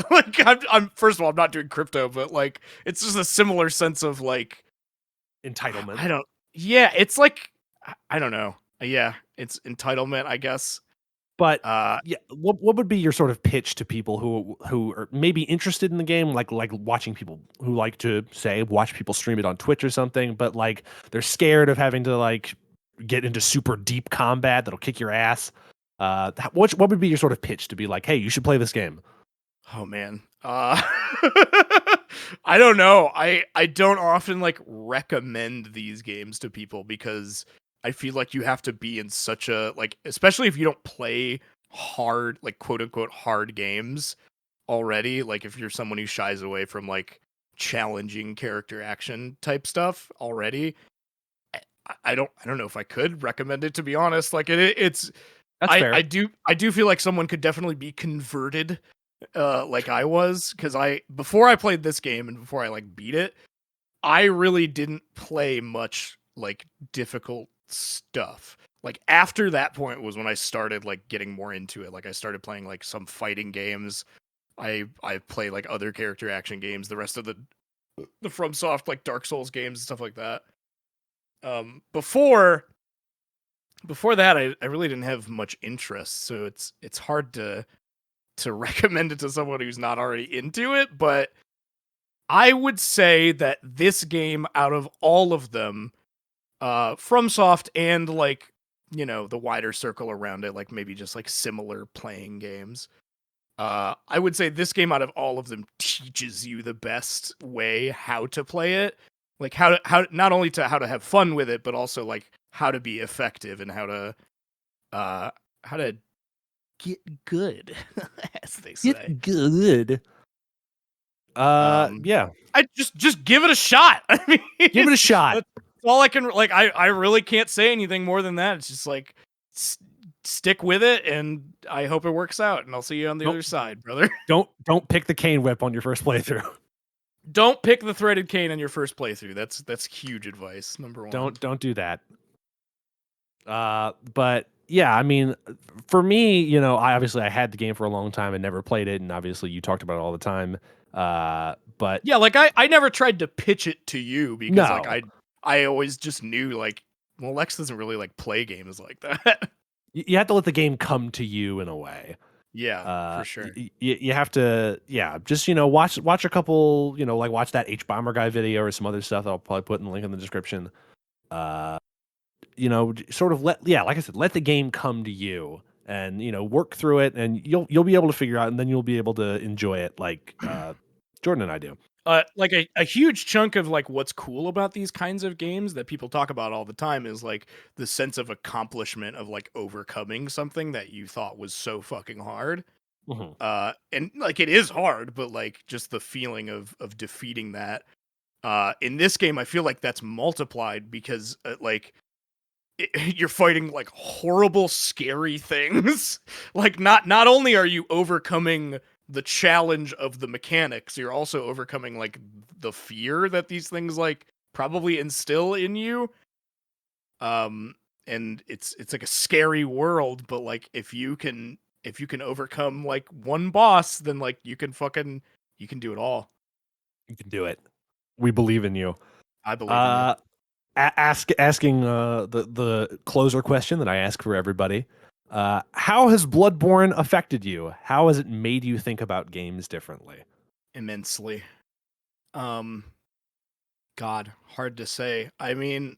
like I'm first of all, I'm not doing crypto, but like it's just a similar sense of like Entitlement. It's like I don't know. Yeah, it's entitlement, I guess. But what would be your sort of pitch to people who are maybe interested in the game, like watching people who like to say watch people stream it on Twitch or something, but like they're scared of having to like get into super deep combat that'll kick your ass. What would be your sort of pitch to be like, hey, you should play this game? Oh man. I don't know. I don't often like recommend these games to people because I feel like you have to be in such a like especially if you don't play hard like quote unquote hard games already, like if you're someone who shies away from like challenging character action type stuff already, I don't know if I could recommend it, to be honest. Like it's That's fair. I do feel like someone could definitely be converted like I was, because before I played this game and before I like beat it, I really didn't play much like difficult stuff. Like after that point was when I started like getting more into it. Like I started playing like some fighting games. I play like other character action games, the rest of the FromSoft like Dark Souls games and stuff like that. Before that I really didn't have much interest, so it's hard to recommend it to someone who's not already into it, but I would say that this game, out of all of them, FromSoft and like, you know, the wider circle around it, like maybe just like similar playing games, I would say this game out of all of them teaches you the best way how to play it, like how not only to how to have fun with it, but also like how to be effective and how to get good, as they say. Get good. Yeah. I just give it a shot. I mean, Give it a shot. That's all I can like. I really can't say anything more than that. It's just like stick with it, and I hope it works out. And I'll see you on the other side, brother. Don't pick the cane whip on your first playthrough. Don't pick the threaded cane on your first playthrough. That's huge advice. Number one. Don't do that. But yeah, I mean, for me, I had the game for a long time and never played it, and obviously you talked about it all the time. But Yeah, like I never tried to pitch it to you because like no, I always just knew like, well, Lex doesn't really like play games like that. you have to let the game come to you in a way. Yeah, for sure. You have to, yeah, just watch a couple, like watch that H Bomber guy video or some other stuff that I'll probably put in the link in the description. Uh, sort of like I said, let the game come to you, and work through it, and you'll be able to figure out, and then you'll be able to enjoy it like Jordan and I do. Like a huge chunk of like what's cool about these kinds of games that people talk about all the time is like the sense of accomplishment of like overcoming something that you thought was so fucking hard. Mhm. And like it is hard, but like just the feeling of defeating that. In this game, I feel like that's multiplied because you're fighting like horrible, scary things. Like not only are you overcoming the challenge of the mechanics, you're also overcoming like the fear that these things like probably instill in you. And it's like a scary world, but like if you can overcome like one boss, then like you can do it all. You can do it. We believe in you. I believe in you. Uh, asking the closer question that I ask for everybody. How has Bloodborne affected you? How has it made you think about games differently? Immensely. Um God, hard to say. I mean,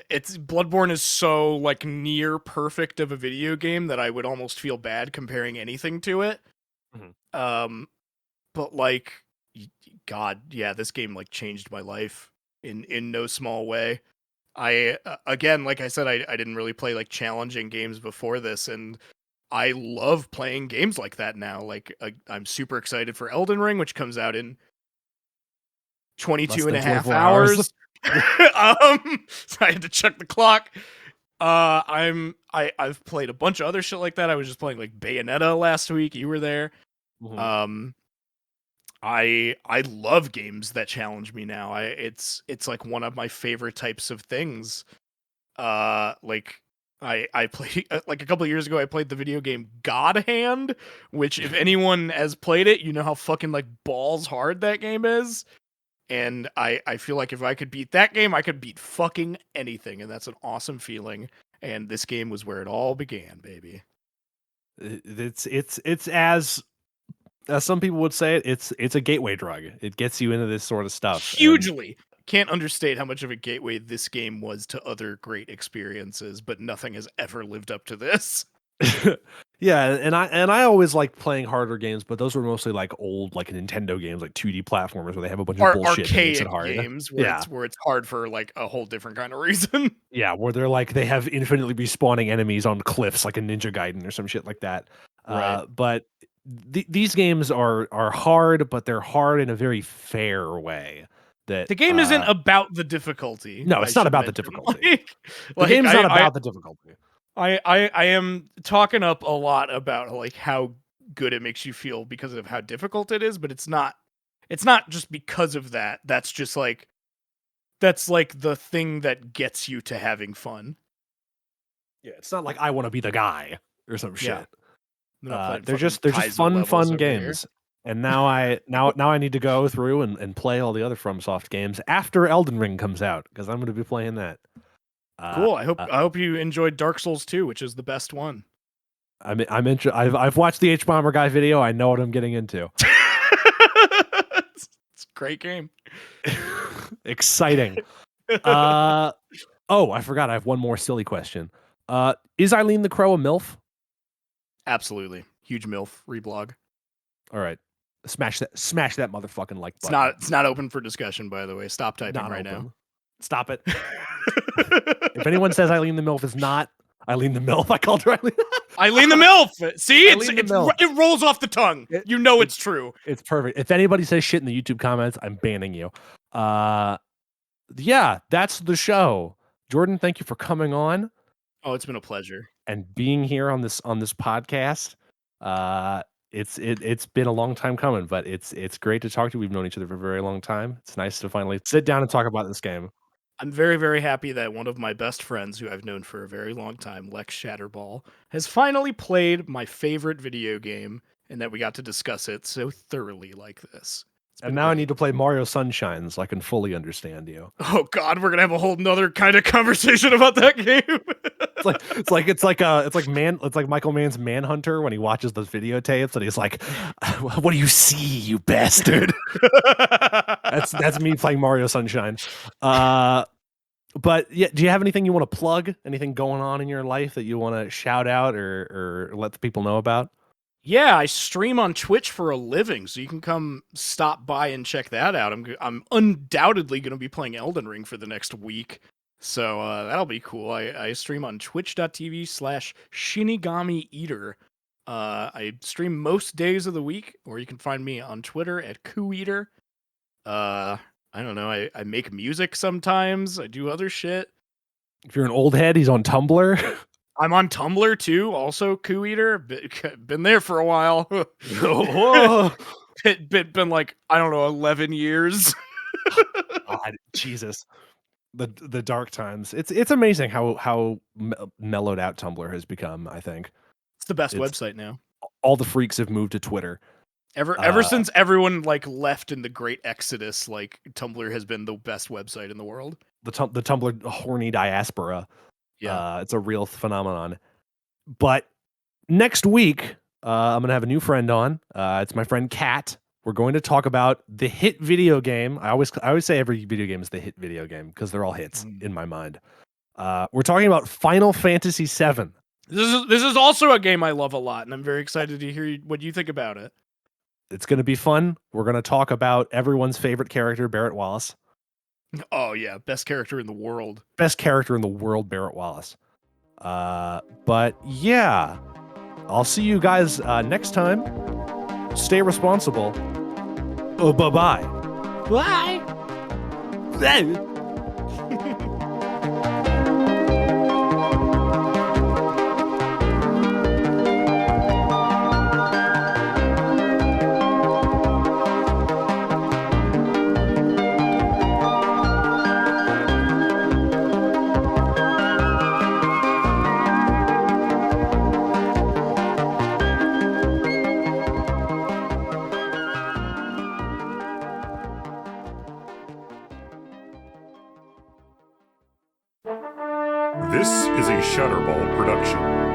it's Bloodborne is so like near perfect of a video game that I would almost feel bad comparing anything to it. Mhm. Um, but like, God, yeah, this game like changed my life in no small way. I again, like I said, I didn't really play like challenging games before this, and I love playing games like that now. Like, I'm super excited for Elden Ring, which comes out in Less 22 and than a half 24 hours. hours. So I had to check the clock. I've played a bunch of other shit like that. I was just playing like Bayonetta last week. You were there. Mhm. Um, I love games that challenge me now. It's like one of my favorite types of things. Like I played like a couple of years ago. I played the video game God Hand, which if anyone has played it, you know how fucking like balls hard that game is. And I feel like if I could beat that game, I could beat fucking anything, and that's an awesome feeling. And this game was where it all began, baby. It's as some people would say it, it's a gateway drug. It gets you into this sort of stuff. And Hugely. Can't understate how much of a gateway this game was to other great experiences, but nothing has ever lived up to this. yeah, and I always liked playing harder games, but those were mostly like old like Nintendo games, like 2D platformers where they have a bunch of bullshit that makes it Archaic hard. games where Yeah. it's hard for like a whole different kind of reason. Yeah, where they're like they have infinitely respawning enemies on cliffs like a Ninja Gaiden or some shit like that. Right. But these games are hard, but they're hard in a very fair way. That The game isn't about the difficulty, no, I it's not should about the mention. difficulty. Like, The like game's not about the difficulty. I am talking up a lot about like how good it makes you feel because of how difficult it is, but it's not just because of that. That's like the thing that gets you to having fun. Yeah, it's not like I want to be the guy or some Yeah. shit. I'm not playing They're fucking just Kaizo fun levels over here. games. And now I need to go through and play all the other FromSoft games after Elden Ring comes out because I'm going to be playing that. Cool. I hope Uh, I hope you enjoyed Dark Souls 2, which is the best one. I've watched the H Bomber guy video. I know what I'm getting into. It's a great game. Exciting. Oh, I forgot. I have one more silly question. Is Eileen the Crow a MILF? Absolutely. Huge MILF reblog. All right. Smash that motherfucking like It's button. not open for discussion, by the way. Stop typing Not right open. now. Stop it. If anyone says Eileen the MILF is not Eileen the MILF, I called her Eileen. Eileen the MILF. See, Eileen the MILF. it rolls off the tongue. You know it's true. It's perfect. If anybody says shit in the YouTube comments, I'm banning you. Yeah, that's the show. Jordan, thank you for coming on Oh, it's been a pleasure. and being here on this podcast. It's been a long time coming, but it's great to talk to you. We've known each other for a very long time. It's nice to finally sit down and talk about this game. I'm very, very happy that one of my best friends, who I've known for a very long time, Lex Shatterball, has finally played my favorite video game, and that we got to discuss it so thoroughly like this. And now I need to play Mario Sunshine so I can fully understand you. Oh God, we're gonna have a whole nother kind of conversation about that game. It's like Michael Mann's Manhunter when he watches those videotapes and he's like, "What do you see, you bastard?" That's me playing Mario Sunshine. But yeah, do you have anything you want to plug? Anything going on in your life that you want to shout out or let the people know about? Yeah, I stream on Twitch for a living, so you can come stop by and check that out. I'm undoubtedly going to be playing Elden Ring for the next week, so that'll be cool. I stream on twitch.tv/ShiniGamiEater. I stream most days of the week, or you can find me on Twitter at KuuEater. I don't know. I make music sometimes. I do other shit. If you're an old head, he's on Tumblr. I'm on Tumblr too, also KuuEater. Been there for a while. been like, I don't know, 11 years. God, Jesus. The dark times. It's amazing how mellowed out Tumblr has become, I think. It's the best website now. All the freaks have moved to Twitter. Ever since everyone like left in the Great Exodus, like Tumblr has been the best website in the world. The Tumblr horny diaspora. Yeah. It's a real phenomenon. But next week, I'm going to have a new friend on. It's my friend Kat. We're going to talk about the hit video game. I always say every video game is the hit video game because they're all hits in my mind. We're talking about Final Fantasy VII. This is also a game I love a lot, and I'm very excited to hear what you think about it. It's going to be fun. We're going to talk about everyone's favorite character, Barrett Wallace. Oh, yeah. Best character in the world. Best character in the world, Barrett Wallace. But yeah, I'll see you guys next time. Stay responsible. Oh, bye-bye. Bye. This is a Shutterball production.